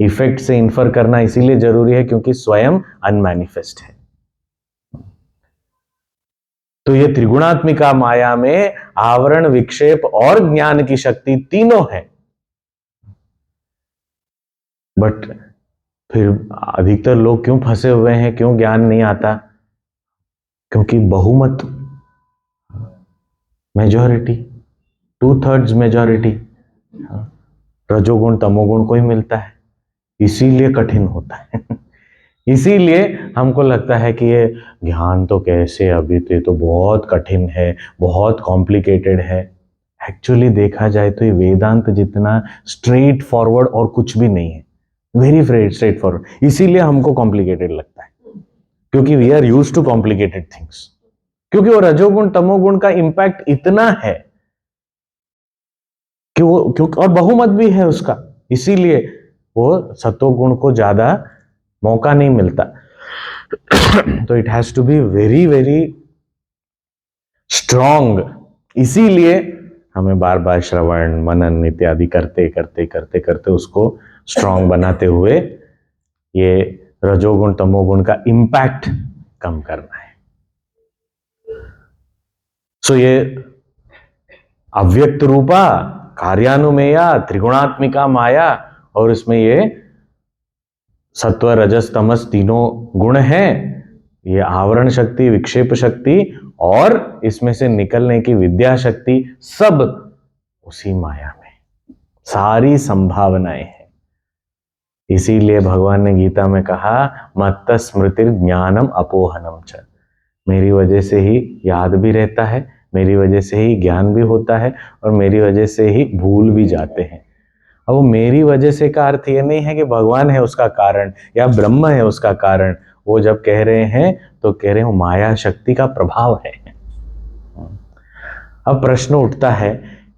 इफेक्ट से इन्फर करना इसीलिए जरूरी है क्योंकि स्वयं अनमैनिफेस्ट है। तो ये त्रिगुणात्मिका माया में आवरण, विक्षेप और ज्ञान की शक्ति तीनों है। बट फिर अधिकतर लोग क्यों फंसे हुए हैं, क्यों ज्ञान नहीं आता? क्योंकि बहुमत, मेजॉरिटी, 2/3 मेजॉरिटी रजोगुण तमोगुण को ही मिलता है, इसीलिए कठिन होता है। इसीलिए हमको लगता है कि ये ज्ञान तो कैसे, अभी तो बहुत कठिन है, बहुत कॉम्प्लिकेटेड है। एक्चुअली देखा जाए तो ये वेदांत जितना स्ट्रेट फॉरवर्ड और कुछ भी नहीं है, वेरी स्ट्रेट फॉरवर्ड। इसीलिए हमको कॉम्प्लिकेटेड लगता है, क्योंकि we are used to complicated things. क्योंकि वो रजोगुण तमोगुण का इंपैक्ट इतना है कि वो, क्योंकि और बहुमत भी है उसका, इसीलिए वो सत्वगुण को ज्यादा मौका नहीं मिलता। तो it has to be very strong. इसीलिए हमें बार बार श्रवण मनन इत्यादि करते करते करते करते उसको स्ट्रॉन्ग बनाते हुए ये रजोगुण तमोगुण का इंपैक्ट कम करना है। सो ये अव्यक्त रूपा कार्यानुमेया त्रिगुणात्मिका माया, और इसमें ये सत्व रजस तमस तीनों गुण हैं, ये आवरण शक्ति, विक्षेप शक्ति और इसमें से निकलने की विद्या शक्ति, सब उसी माया में सारी संभावनाएं हैं। इसीलिए भगवान ने गीता में कहा मत्त स्मृति ज्ञानम अपोहनम च, मेरी वजह से ही याद भी रहता है, मेरी वजह से ही ज्ञान भी होता है, और मेरी वजह से ही भूल भी जाते हैं। अब वो मेरी वजह से का अर्थ ये नहीं है कि भगवान है उसका कारण या ब्रह्म है उसका कारण। वो जब कह रहे हैं तो कह रहे हो माया शक्ति का प्रभाव है। अब प्रश्न उठता है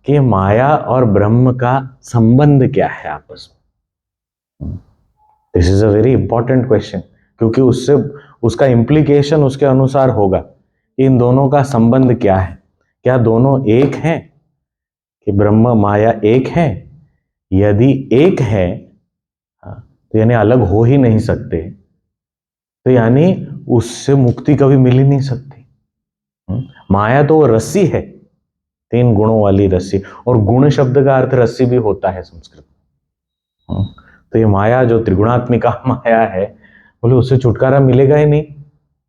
कि माया और ब्रह्म का संबंध क्या है आपस में। This is a very important question, क्योंकि उससे उसका इम्प्लीकेशन उसके अनुसार होगा। इन दोनों का संबंध क्या है? क्या दोनों एक हैं कि ब्रह्म माया एक है? यदि एक है तो यानी अलग हो ही नहीं सकते, तो यानी उससे मुक्ति कभी मिल ही नहीं सकती। माया तो वो रस्सी है, 3 गुणों वाली रस्सी, और गुण शब्द का अर्थ रस्सी भी होता है संस्कृत में। तो ये माया जो त्रिगुणात्मिका माया है, बोले उससे छुटकारा मिलेगा ही नहीं।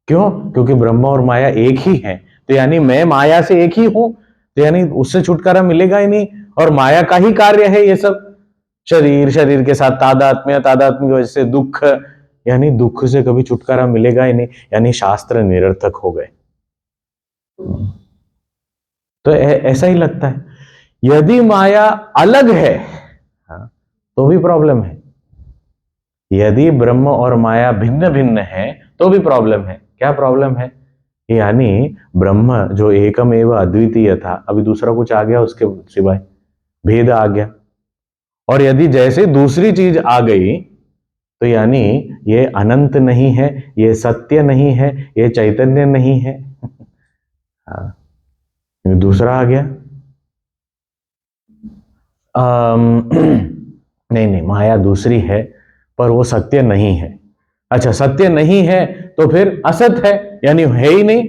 क्यों? क्योंकि ब्रह्म और माया एक ही है, तो यानी मैं माया से एक ही हूं, तो यानी उससे छुटकारा मिलेगा ही नहीं। और माया का ही कार्य है ये सब, शरीर के साथ तादात्म्य, तादात्म्य की वजह से दुख, यानी दुख से कभी छुटकारा मिलेगा ही नहीं, यानी शास्त्र निरर्थक हो गए। तो ऐसा ही लगता है। यदि माया अलग है तो भी प्रॉब्लम है, यदि ब्रह्म और माया भिन्न भिन्न है तो भी प्रॉब्लम है। क्या प्रॉब्लम है? यानी ब्रह्म जो एकम एवं अद्वितीय था, अभी दूसरा कुछ आ गया उसके सिवाय, भेद आ गया। और यदि जैसे दूसरी चीज आ गई तो यानी ये अनंत नहीं है, ये सत्य नहीं है, ये चैतन्य नहीं है। दूसरा आ गया। नहीं, माया दूसरी है पर वो सत्य नहीं है। अच्छा, सत्य नहीं है तो फिर असत है, यानी है ही नहीं।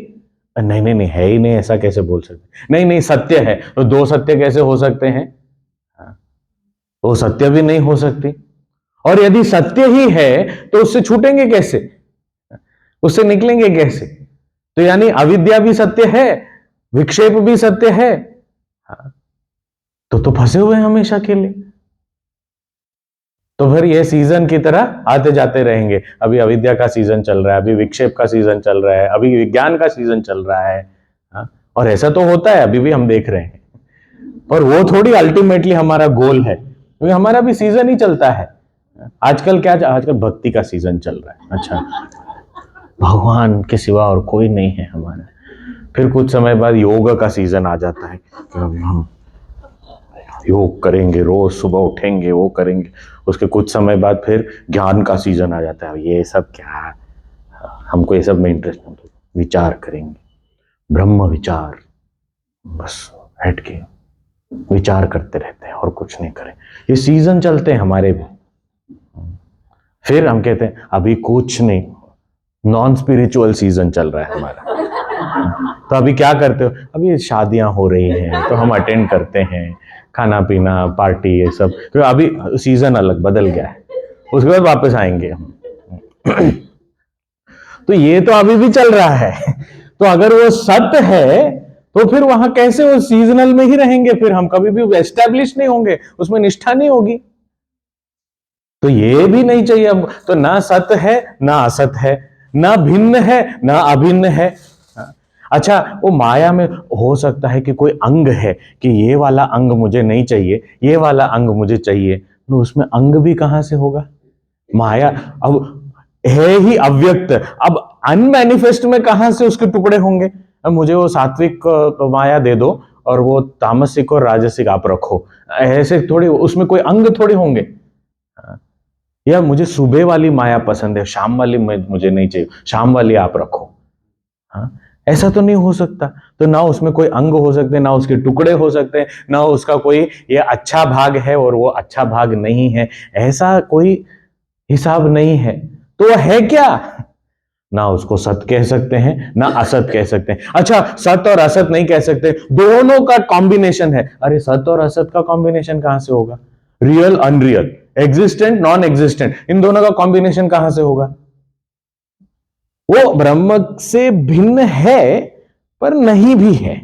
नहीं, है ही नहीं, ऐसा कैसे बोल सकते? नहीं, सत्य है, तो 2 सत्य कैसे हो सकते हैं? वो सत्य भी नहीं हो सकती। और यदि सत्य ही है तो उससे छूटेंगे कैसे? उससे निकलेंगे कैसे? तो यानी अविद्या भी सत्य है, विक्षेप भी सत्य है, तो फंसे हुए हैं हमेशा के लिए। तो फिर ये सीजन की तरह आते जाते रहेंगे। अभी अविद्या का सीजन चल रहा है, अभी विक्षेप का सीजन चल रहा है, अभी विज्ञान का सीजन चल रहा है। और ऐसा तो होता है, अभी भी हम देख रहे हैं, पर वो थोड़ी अल्टीमेटली हमारा गोल है, क्योंकि हमारा भी सीजन ही चलता है। आजकल क्या, आजकल भक्ति का सीजन चल रहा है। अच्छा, भगवान के सिवा और कोई नहीं है हमारा। फिर कुछ समय बाद योग का सीजन आ जाता है कि अभी हम योग करेंगे, रोज सुबह उठेंगे, वो करेंगे। उसके कुछ समय बाद फिर ज्ञान का सीजन आ जाता है। ये सब क्या, हमको ये सब में इंटरेस्ट नहीं, विचार करेंगे, ब्रह्म विचार, बस बैठ के विचार करते रहते हैं और कुछ नहीं करें। ये सीजन चलते हैं हमारे भी। फिर हम कहते हैं अभी कुछ नहीं, नॉन स्पिरिचुअल सीजन चल रहा है हमारा। तो अभी क्या करते हो? अभी शादियां हो रही हैं तो हम अटेंड करते हैं, खाना पीना, पार्टी, ये सब, तो अभी सीजन अलग बदल गया है, उसके बाद वापस आएंगे हम। तो ये तो अभी भी चल रहा है। तो अगर वो सत्य है तो फिर वहां कैसे वो सीजनल में ही रहेंगे? फिर हम कभी भी एस्टैब्लिश नहीं होंगे, उसमें निष्ठा नहीं होगी। तो ये भी नहीं चाहिए अब। तो ना सत्य है ना असत है, ना भिन्न है ना अभिन्न है। अच्छा, वो माया में हो सकता है कि कोई अंग है कि ये वाला अंग मुझे नहीं चाहिए, ये वाला अंग मुझे चाहिए, तो उसमें अंग भी कहां से होगा? माया अब है ही अव्यक्त, अब अनमैनिफेस्ट में कहां से उसके टुकड़े होंगे? अब मुझे वो सात्विक माया दे दो और वो तामसिक और राजसिक आप रखो, ऐसे थोड़ी, उसमें कोई अंग थोड़ी होंगे। या मुझे सुबह वाली माया पसंद है, शाम वाली मुझे नहीं चाहिए, शाम वाली आप रखो। ऐसा तो नहीं हो सकता। तो ना उसमें कोई अंग हो सकते, ना उसके टुकड़े हो सकते, ना उसका कोई ये अच्छा भाग है और वो अच्छा भाग नहीं है, ऐसा कोई हिसाब नहीं है। तो वह है क्या? ना उसको सत कह सकते हैं ना असत कह सकते हैं। अच्छा, सत और असत नहीं कह सकते, दोनों का कॉम्बिनेशन है। अरे सत और असत का कॉम्बिनेशन कहां से होगा? Real unreal, existent non existent, इन दोनों का कॉम्बिनेशन कहां से होगा? वो ब्रह्म से भिन्न है पर नहीं भी है,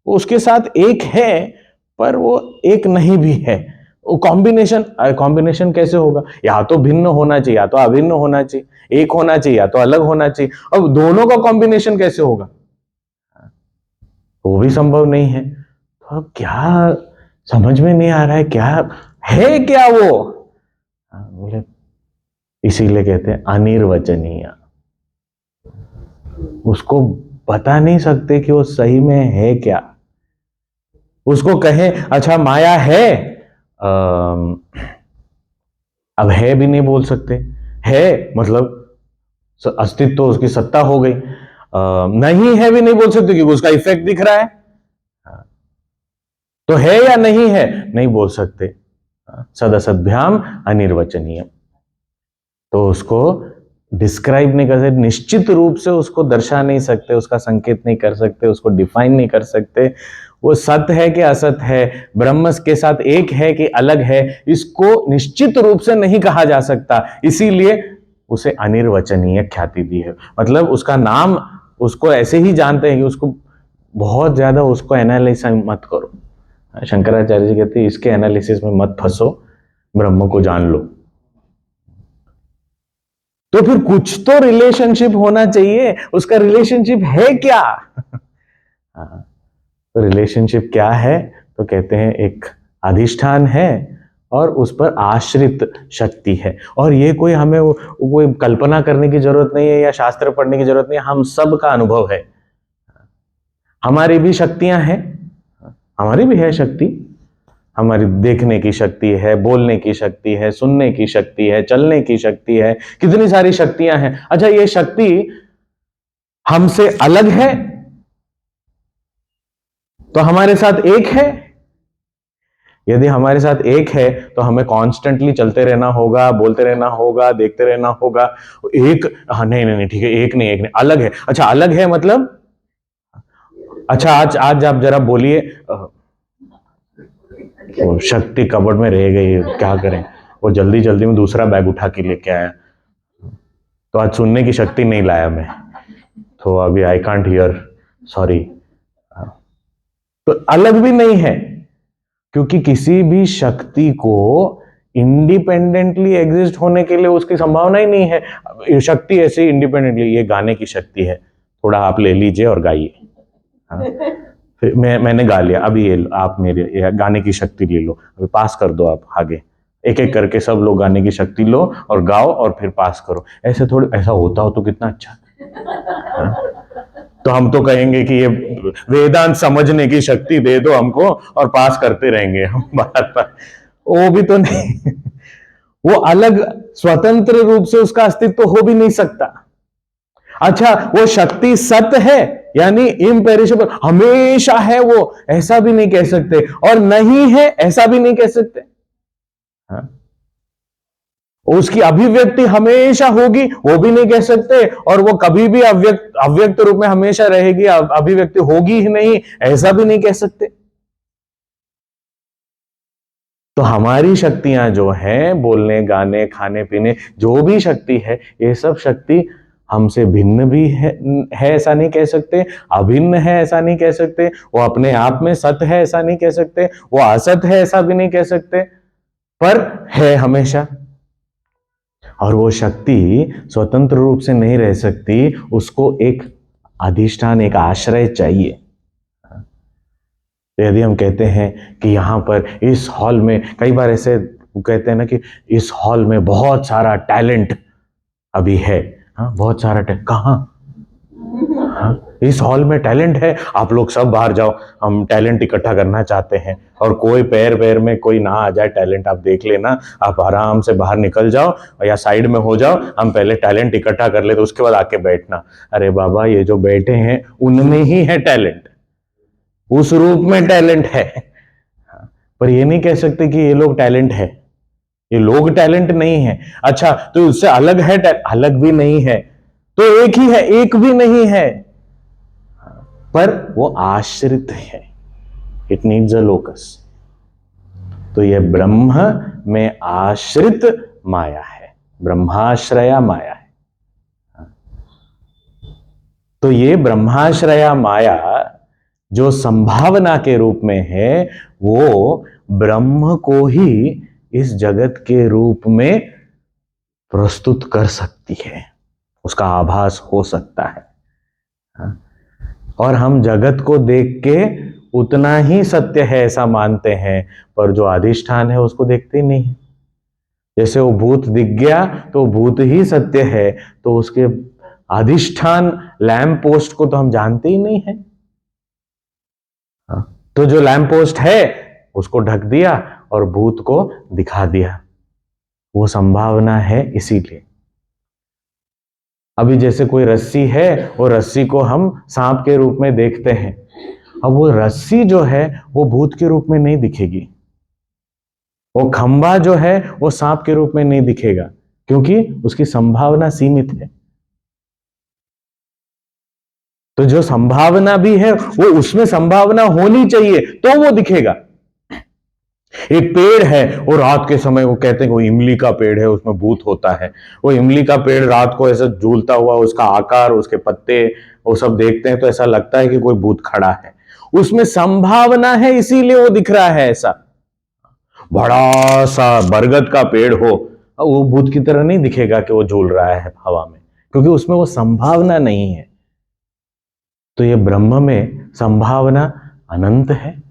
वो उसके साथ एक है पर वो एक नहीं भी है। वो कॉम्बिनेशन कैसे होगा? या तो भिन्न होना चाहिए या तो अभिन्न होना चाहिए, एक होना चाहिए या तो अलग होना चाहिए। अब दोनों का कॉम्बिनेशन कैसे होगा? वो भी संभव नहीं है। तो अब क्या समझ में नहीं आ रहा है, क्या है क्या वो? बोले इसीलिए कहते हैं अनिर्वचनीय। उसको बता नहीं सकते कि वो सही में है क्या। उसको कहें अच्छा माया है, अब है भी नहीं बोल सकते। है मतलब अस्तित्व तो उसकी सत्ता हो गई। नहीं है भी नहीं बोल सकते क्योंकि उसका इफेक्ट दिख रहा है। तो है या नहीं है नहीं बोल सकते। सदसद्भ्याम अनिर्वचनीय, तो उसको डिस्क्राइब नहीं कर सकते, निश्चित रूप से उसको दर्शा नहीं सकते, उसका संकेत नहीं कर सकते, उसको डिफाइन नहीं कर सकते। वो सत है कि असत है, ब्रह्म के साथ एक है कि अलग है, इसको निश्चित रूप से नहीं कहा जा सकता। इसीलिए उसे अनिर्वचनीय ख्याति दी है। मतलब उसका नाम, उसको ऐसे ही जानते हैं कि उसको बहुत ज्यादा उसको एनालिसिस मत करो। शंकराचार्य जी कहते हैं इसके एनालिसिस में मत फंसो, ब्रह्म को जान लो। तो फिर कुछ तो रिलेशनशिप होना चाहिए, उसका रिलेशनशिप है क्या? तो रिलेशनशिप क्या है? तो कहते हैं एक अधिष्ठान है और उस पर आश्रित शक्ति है। और ये कोई हमें कोई कल्पना करने की जरूरत नहीं है या शास्त्र पढ़ने की जरूरत नहीं है, हम सब का अनुभव है। हमारी भी शक्तियां हैं, हमारी भी है शक्ति, हमारी देखने की शक्ति है, बोलने की शक्ति है, सुनने की शक्ति है, चलने की शक्ति है, कितनी सारी शक्तियां हैं। अच्छा, ये शक्ति हमसे अलग है तो हमारे साथ एक है? यदि हमारे साथ एक है तो हमें कॉन्स्टेंटली चलते रहना होगा, बोलते रहना होगा, देखते रहना होगा। एक, हाँ नहीं नहीं नहीं ठीक है, एक नहीं, एक नहीं, अलग है। अच्छा अलग है मतलब, अच्छा आज आज आप जरा बोलिए, वो शक्ति कबर्ड में रह गई, क्या करें, वो जल्दी जल्दी में दूसरा बैग उठा के लेके आया, तो आज सुनने की शक्ति नहीं लाया मैं, तो अभी आई कांट हियर, सॉरी। तो अलग भी नहीं है, क्योंकि किसी भी शक्ति को इंडिपेंडेंटली एग्जिस्ट होने के लिए उसकी संभावना ही नहीं है। शक्ति ऐसे इंडिपेंडेंटली, ये गाने की शक्ति है, थोड़ा आप ले लीजिए और गाइए। फिर मैंने गा लिया, अभी ये आप मेरे गाने की शक्ति ले लो, अभी पास कर दो आप आगे, एक एक करके सब लोग गाने की शक्ति लो और गाओ और फिर पास करो। ऐसे थोड़ी, ऐसा होता हो तो कितना अच्छा। तो हम तो कहेंगे कि ये वेदांत समझने की शक्ति दे दो हमको और पास करते रहेंगे हम बार बार। वो भी तो नहीं, वो अलग स्वतंत्र रूप से उसका अस्तित्व हो भी नहीं सकता। अच्छा, वो शक्ति सत्य है यानी इम्पेरिशेबल, हमेशा है वो, ऐसा भी नहीं कह सकते, और नहीं है ऐसा भी नहीं कह सकते। हाँ? उसकी अभिव्यक्ति हमेशा होगी वो भी नहीं कह सकते, और वो कभी भी अव्यक्त रूप में हमेशा रहेगी, अभिव्यक्ति होगी ही नहीं ऐसा भी नहीं कह सकते। तो हमारी शक्तियां जो हैं, बोलने, गाने, खाने पीने, जो भी शक्ति है, ये सब शक्ति हमसे भिन्न भी है ऐसा नहीं कह सकते, अभिन्न है ऐसा नहीं कह सकते, वो अपने आप में सत्य है ऐसा नहीं कह सकते, वो असत है ऐसा भी नहीं कह सकते, पर है हमेशा। और वो शक्ति स्वतंत्र रूप से नहीं रह सकती, उसको एक अधिष्ठान, एक आश्रय चाहिए। यदि हम कहते हैं कि यहां पर इस हॉल में, कई बार ऐसे कहते हैं ना कि इस हॉल में बहुत सारा टैलेंट अभी है, हाँ बहुत सारा टैलेंट, कहां? हाँ, इस हॉल में टैलेंट है, आप लोग सब बाहर जाओ, हम टैलेंट इकट्ठा करना चाहते हैं, और कोई पैर पैर में कोई ना आ जाए टैलेंट, आप देख लेना, आप आराम से बाहर निकल जाओ या साइड में हो जाओ, हम पहले टैलेंट इकट्ठा कर ले तो उसके बाद आके बैठना। अरे बाबा, ये जो बैठे हैं उनमें ही है टैलेंट, उस रूप में टैलेंट है, पर ये नहीं कह सकते कि ये लोग टैलेंट है, ये लोग टैलेंट नहीं है। अच्छा, तो उससे अलग है? अलग भी नहीं है, तो एक ही है, एक भी नहीं है, पर वो आश्रित है। It needs a locus. तो यह ब्रह्म में आश्रित माया है, ब्रह्माश्रया माया है। तो ये ब्रह्माश्रया माया जो संभावना के रूप में है, वो ब्रह्म को ही इस जगत के रूप में प्रस्तुत कर सकती है, उसका आभास हो सकता है। और हम जगत को देख के उतना ही सत्य है ऐसा मानते हैं, पर जो अधिष्ठान है उसको देखते ही नहीं। जैसे वो भूत दिख गया तो भूत ही सत्य है, तो उसके अधिष्ठान लैंप पोस्ट को तो हम जानते ही नहीं है। तो जो लैंप पोस्ट है उसको ढक दिया और भूत को दिखा दिया, वो संभावना है। इसीलिए अभी जैसे कोई रस्सी है, वो रस्सी को हम सांप के रूप में देखते हैं। अब वो रस्सी जो है वो भूत के रूप में नहीं दिखेगी, वो खंभा जो है वो सांप के रूप में नहीं दिखेगा, क्योंकि उसकी संभावना सीमित है। तो जो संभावना भी है वो उसमें संभावना होनी चाहिए तो वो दिखेगा। एक पेड़ है, वो रात के समय वो कहते हैं वो इमली का पेड़ है, उसमें भूत होता है। वो इमली का पेड़ रात को ऐसा झूलता हुआ, उसका आकार, उसके पत्ते, वो सब देखते हैं तो ऐसा लगता है कि कोई भूत खड़ा है। उसमें संभावना है, इसीलिए वो दिख रहा है ऐसा। बड़ा सा बरगद का पेड़ हो, वो भूत की तरह नहीं दिखेगा कि वो झूल रहा है हवा में, क्योंकि उसमें वो संभावना नहीं है। तो ये ब्रह्म में संभावना अनंत है,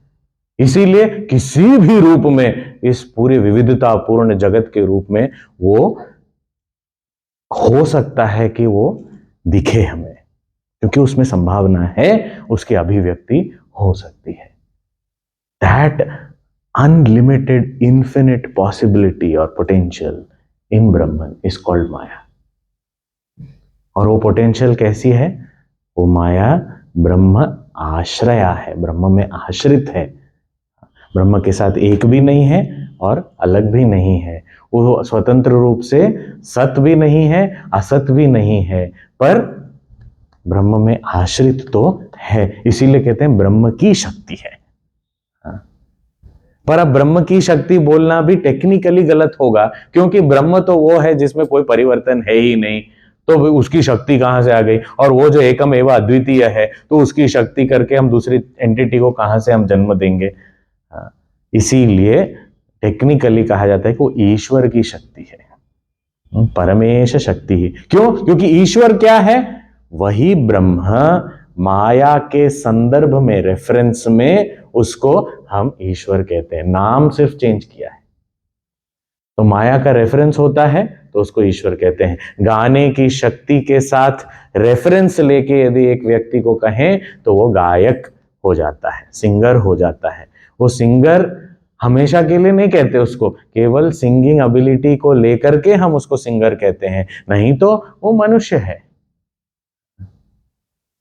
इसीलिए किसी भी रूप में, इस पूरे विविधता पूर्ण जगत के रूप में वो हो सकता है कि वो दिखे हमें, क्योंकि उसमें संभावना है, उसकी अभिव्यक्ति हो सकती है। दैट अनलिमिटेड इन्फिनिट पॉसिबिलिटी और potential in Brahman is called Maya. और वो पोटेंशियल कैसी है? वो माया ब्रह्म आश्रया है, ब्रह्म में आश्रित है, ब्रह्म के साथ एक भी नहीं है और अलग भी नहीं है। वो स्वतंत्र रूप से सत भी नहीं है, असत भी नहीं है, पर ब्रह्म में आश्रित तो है। इसीलिए कहते हैं ब्रह्म की शक्ति है। पर अब ब्रह्म की शक्ति बोलना भी टेक्निकली गलत होगा, क्योंकि ब्रह्म तो वो है जिसमें कोई परिवर्तन है ही नहीं, तो उसकी शक्ति कहां से आ गई? और वो जो एकम एवं अद्वितीय है, तो उसकी शक्ति करके हम दूसरी एंटिटी को कहां से हम जन्म देंगे? इसीलिए टेक्निकली कहा जाता है कि वो ईश्वर की शक्ति है, परमेश शक्ति ही। क्यों? क्योंकि ईश्वर क्या है? वही ब्रह्म। माया के संदर्भ में, रेफरेंस में उसको हम ईश्वर कहते हैं, नाम सिर्फ चेंज किया है। तो माया का रेफरेंस होता है तो उसको ईश्वर कहते हैं। गाने की शक्ति के साथ रेफरेंस लेके यदि एक व्यक्ति को कहें तो वो गायक हो जाता है, सिंगर हो जाता है। वो सिंगर हमेशा के लिए नहीं कहते उसको, केवल सिंगिंग एबिलिटी को लेकर के हम उसको सिंगर कहते हैं, नहीं तो वो मनुष्य है।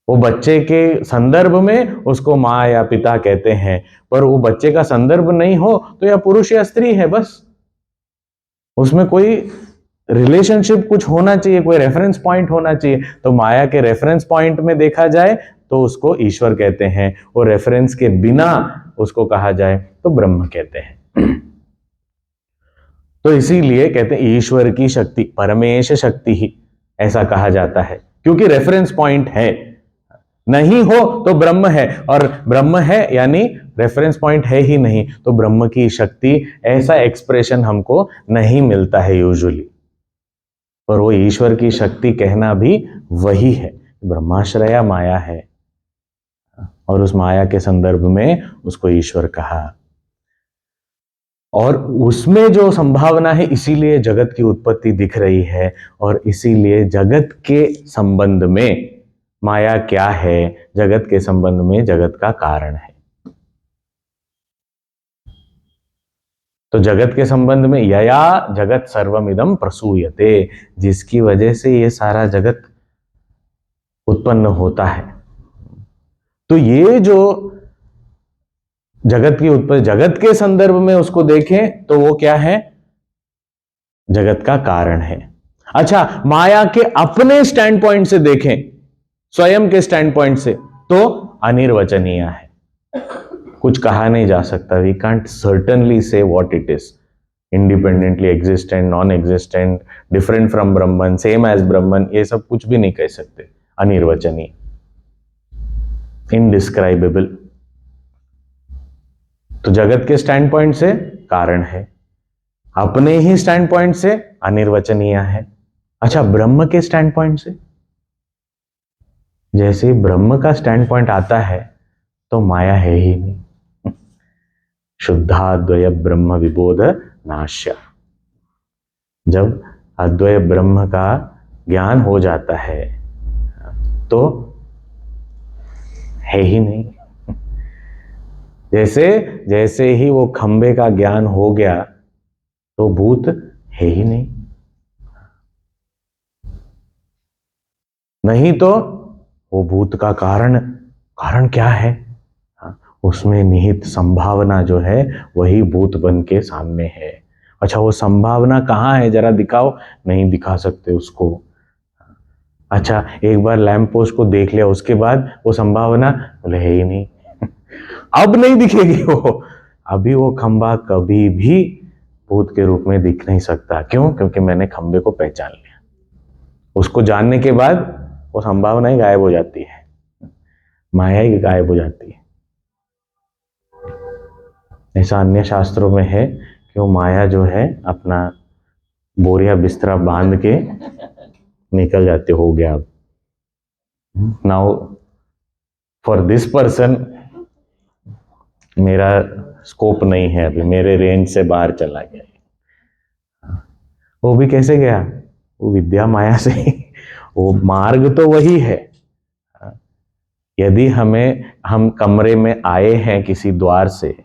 वो बच्चे के संदर्भ में उसको माँ या पिता कहते हैं, पर वो बच्चे का संदर्भ नहीं हो तो या पुरुष या स्त्री है, बस उसमें कोई रिलेशनशिप कुछ होना चाहिए, कोई रेफरेंस पॉइंट होना चाहिए। तो माया के रेफरेंस पॉइंट में देखा जाए तो उसको ईश्वर कहते हैं, और रेफरेंस के बिना उसको कहा जाए तो ब्रह्म कहते हैं। तो इसीलिए कहते हैं ईश्वर की शक्ति, परमेश शक्ति ही ऐसा कहा जाता है, क्योंकि रेफरेंस पॉइंट है। नहीं हो तो ब्रह्म है, और ब्रह्म है यानी रेफरेंस पॉइंट है ही नहीं, तो ब्रह्म की शक्ति, ऐसा एक्सप्रेशन हमको नहीं मिलता है यूजुअली। पर वो ईश्वर की शक्ति कहना भी वही है, ब्रह्माश्रया माया है, और उस माया के संदर्भ में उसको ईश्वर कहा। और उसमें जो संभावना है, इसीलिए जगत की उत्पत्ति दिख रही है, और इसीलिए जगत के संबंध में माया क्या है? जगत के संबंध में जगत का कारण है। तो जगत के संबंध में यया जगत सर्वमिदं प्रसूयते, जिसकी वजह से ये सारा जगत उत्पन्न होता है। तो ये जो जगत की उत्पत्ति, जगत के संदर्भ में उसको देखें तो वो क्या है? जगत का कारण है। अच्छा, माया के अपने स्टैंड पॉइंट से देखें, स्वयं के स्टैंड पॉइंट से, तो अनिर्वचनीय है, कुछ कहा नहीं जा सकता। We can't certainly say what it is, independently existent, non existent, different from Brahman, same as Brahman, ये सब कुछ भी नहीं कह सकते। अनिर्वचनीय, इनडिस्क्राइबेबल। तो जगत के स्टैंड पॉइंट से कारण है, अपने ही स्टैंड पॉइंट से अनिर्वचनीय है। अच्छा, ब्रह्म के स्टैंड पॉइंट से, जैसे ही ब्रह्म का स्टैंड पॉइंट आता है तो माया है ही नहीं। शुद्धाद्वय ब्रह्म विबोध नाश्य, जब अद्वय ब्रह्म का ज्ञान हो जाता है तो है ही नहीं। जैसे जैसे ही वो खंबे का ज्ञान हो गया तो भूत है ही नहीं। नहीं तो वो भूत का कारण क्या है? उसमें निहित संभावना जो है वही भूत बन के सामने है। अच्छा, वो संभावना कहाँ है, जरा दिखाओ। नहीं दिखा सकते उसको। अच्छा, एक बार लैंप पोस्ट को देख लिया, उसके बाद वो संभावना, बोले है ही नहीं। अब नहीं दिखेगी वो। अभी वो खंबा कभी भी भूत के रूप में दिख नहीं सकता। क्यों? क्योंकि मैंने खंबे को पहचान लिया। उसको जानने के बाद वो संभावना ही गायब हो जाती है, माया ही गायब हो जाती है। ऐसा अन्य शास्त्रों में है कि वो माया जो है अपना बोरिया बिस्तरा बांध के निकल जाते, हो गया। अब नाउ फॉर दिस पर्सन मेरा स्कोप नहीं है, अभी मेरे रेंज से बाहर चला गया। वो भी कैसे गया? वो विद्या माया से ही। वो मार्ग तो वही है। यदि हम कमरे में आए हैं किसी द्वार से,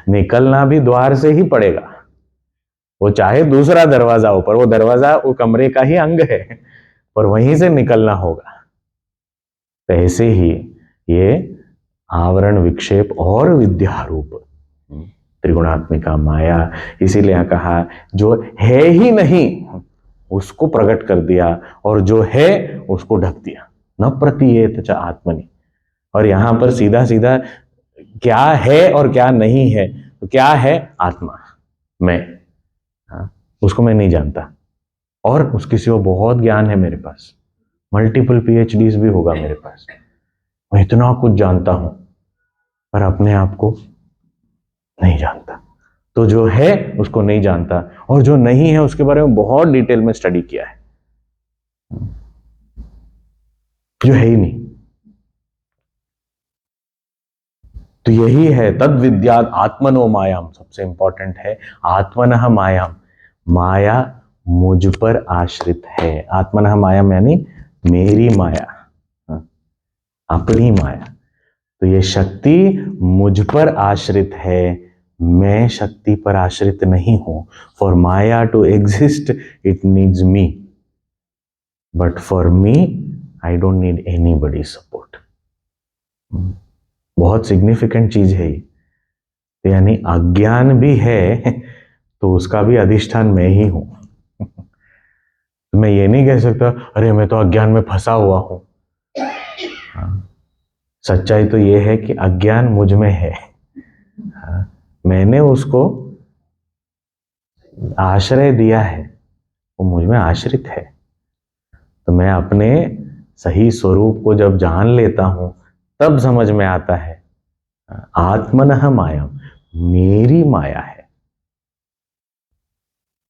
निकलना भी द्वार से ही पड़ेगा। वो चाहे दूसरा दरवाजा हो, पर वो दरवाजा वो कमरे का ही अंग है, पर वहीं से निकलना होगा। तो ऐसे ही ये आवरण विक्षेप और विद्यारूप त्रिगुणात्मिका माया, इसीलिए कहा जो है ही नहीं उसको प्रकट कर दिया और जो है उसको ढक दिया। न प्रतीयेत च आत्मनि। और यहां पर सीधा सीधा क्या है और क्या नहीं है। तो क्या है? आत्मा, मैं। उसको मैं नहीं जानता, और उसके सिवा बहुत ज्ञान है मेरे पास, मल्टीपल पीएचडीज भी होगा मेरे पास। मैं इतना कुछ जानता हूं पर अपने आप को नहीं जानता। तो जो है उसको नहीं जानता, और जो नहीं है उसके बारे में बहुत डिटेल में स्टडी किया है, जो है ही नहीं। तो यही है तद विद्यात आत्मनो मायाम, सबसे इंपॉर्टेंट है आत्मनः मायाम। माया मुझ पर आश्रित है। आत्मनः मायाम यानी मेरी माया, अपनी माया। तो ये शक्ति मुझ पर आश्रित है, मैं शक्ति पर आश्रित नहीं हूं। For Maya to exist it needs me, but for me I don't need anybody support. बहुत सिग्निफिकेंट चीज है ये। यानी अज्ञान भी है तो उसका भी अधिष्ठान मैं ही हूं। तो मैं ये नहीं कह सकता अरे मैं तो अज्ञान में फंसा हुआ हूं। सच्चाई तो ये है कि अज्ञान मुझ में है, मैंने उसको आश्रय दिया है, वो मुझ में आश्रित है। तो मैं अपने सही स्वरूप को जब जान लेता हूं तब समझ में आता है आत्मनः माया, मेरी माया है।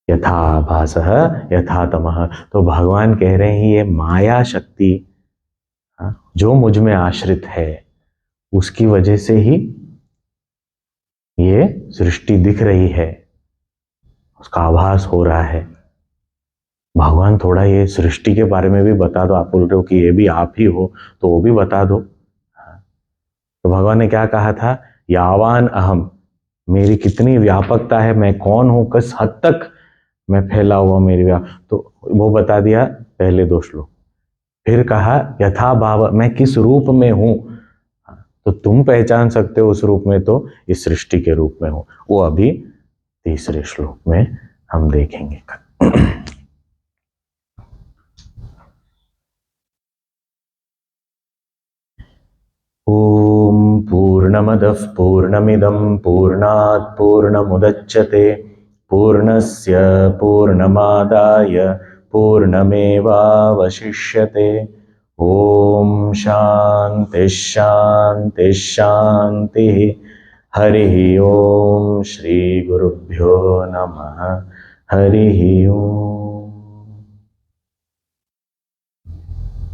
यथा भासः यथा तमः। तो भगवान कह रहे हैं ये माया शक्ति जो मुझ में आश्रित है उसकी वजह से ही ये सृष्टि दिख रही है, उसका आभास हो रहा है। भगवान थोड़ा ये सृष्टि के बारे में भी बता दो। आप बोल रहे हो कि ये भी आप ही हो, तो वो भी बता दो। तो भगवान ने क्या कहा था? यावान अहम, मेरी कितनी व्यापकता है, मैं कौन हूं, किस हद तक मैं फैला हुआ, मेरी तो वो बता दिया पहले 2 श्लोक। फिर कहा यथा भाव, मैं किस रूप में हूं, तो तुम पहचान सकते हो उस रूप में, तो इस सृष्टि के रूप में हूं। वो अभी 3रे श्लोक में हम देखेंगे। ॐ पूर्णमदः पूर्णमिदं पूर्णात् पूर्णमुदच्यते पूर्णस्य पूर्णमादाय पूर्णमेवावशिष्यते। ॐ शान्तिः शान्तिः शान्तिः। हरिः ॐ श्रीगुरुभ्यो नमः। हरिः ॐ।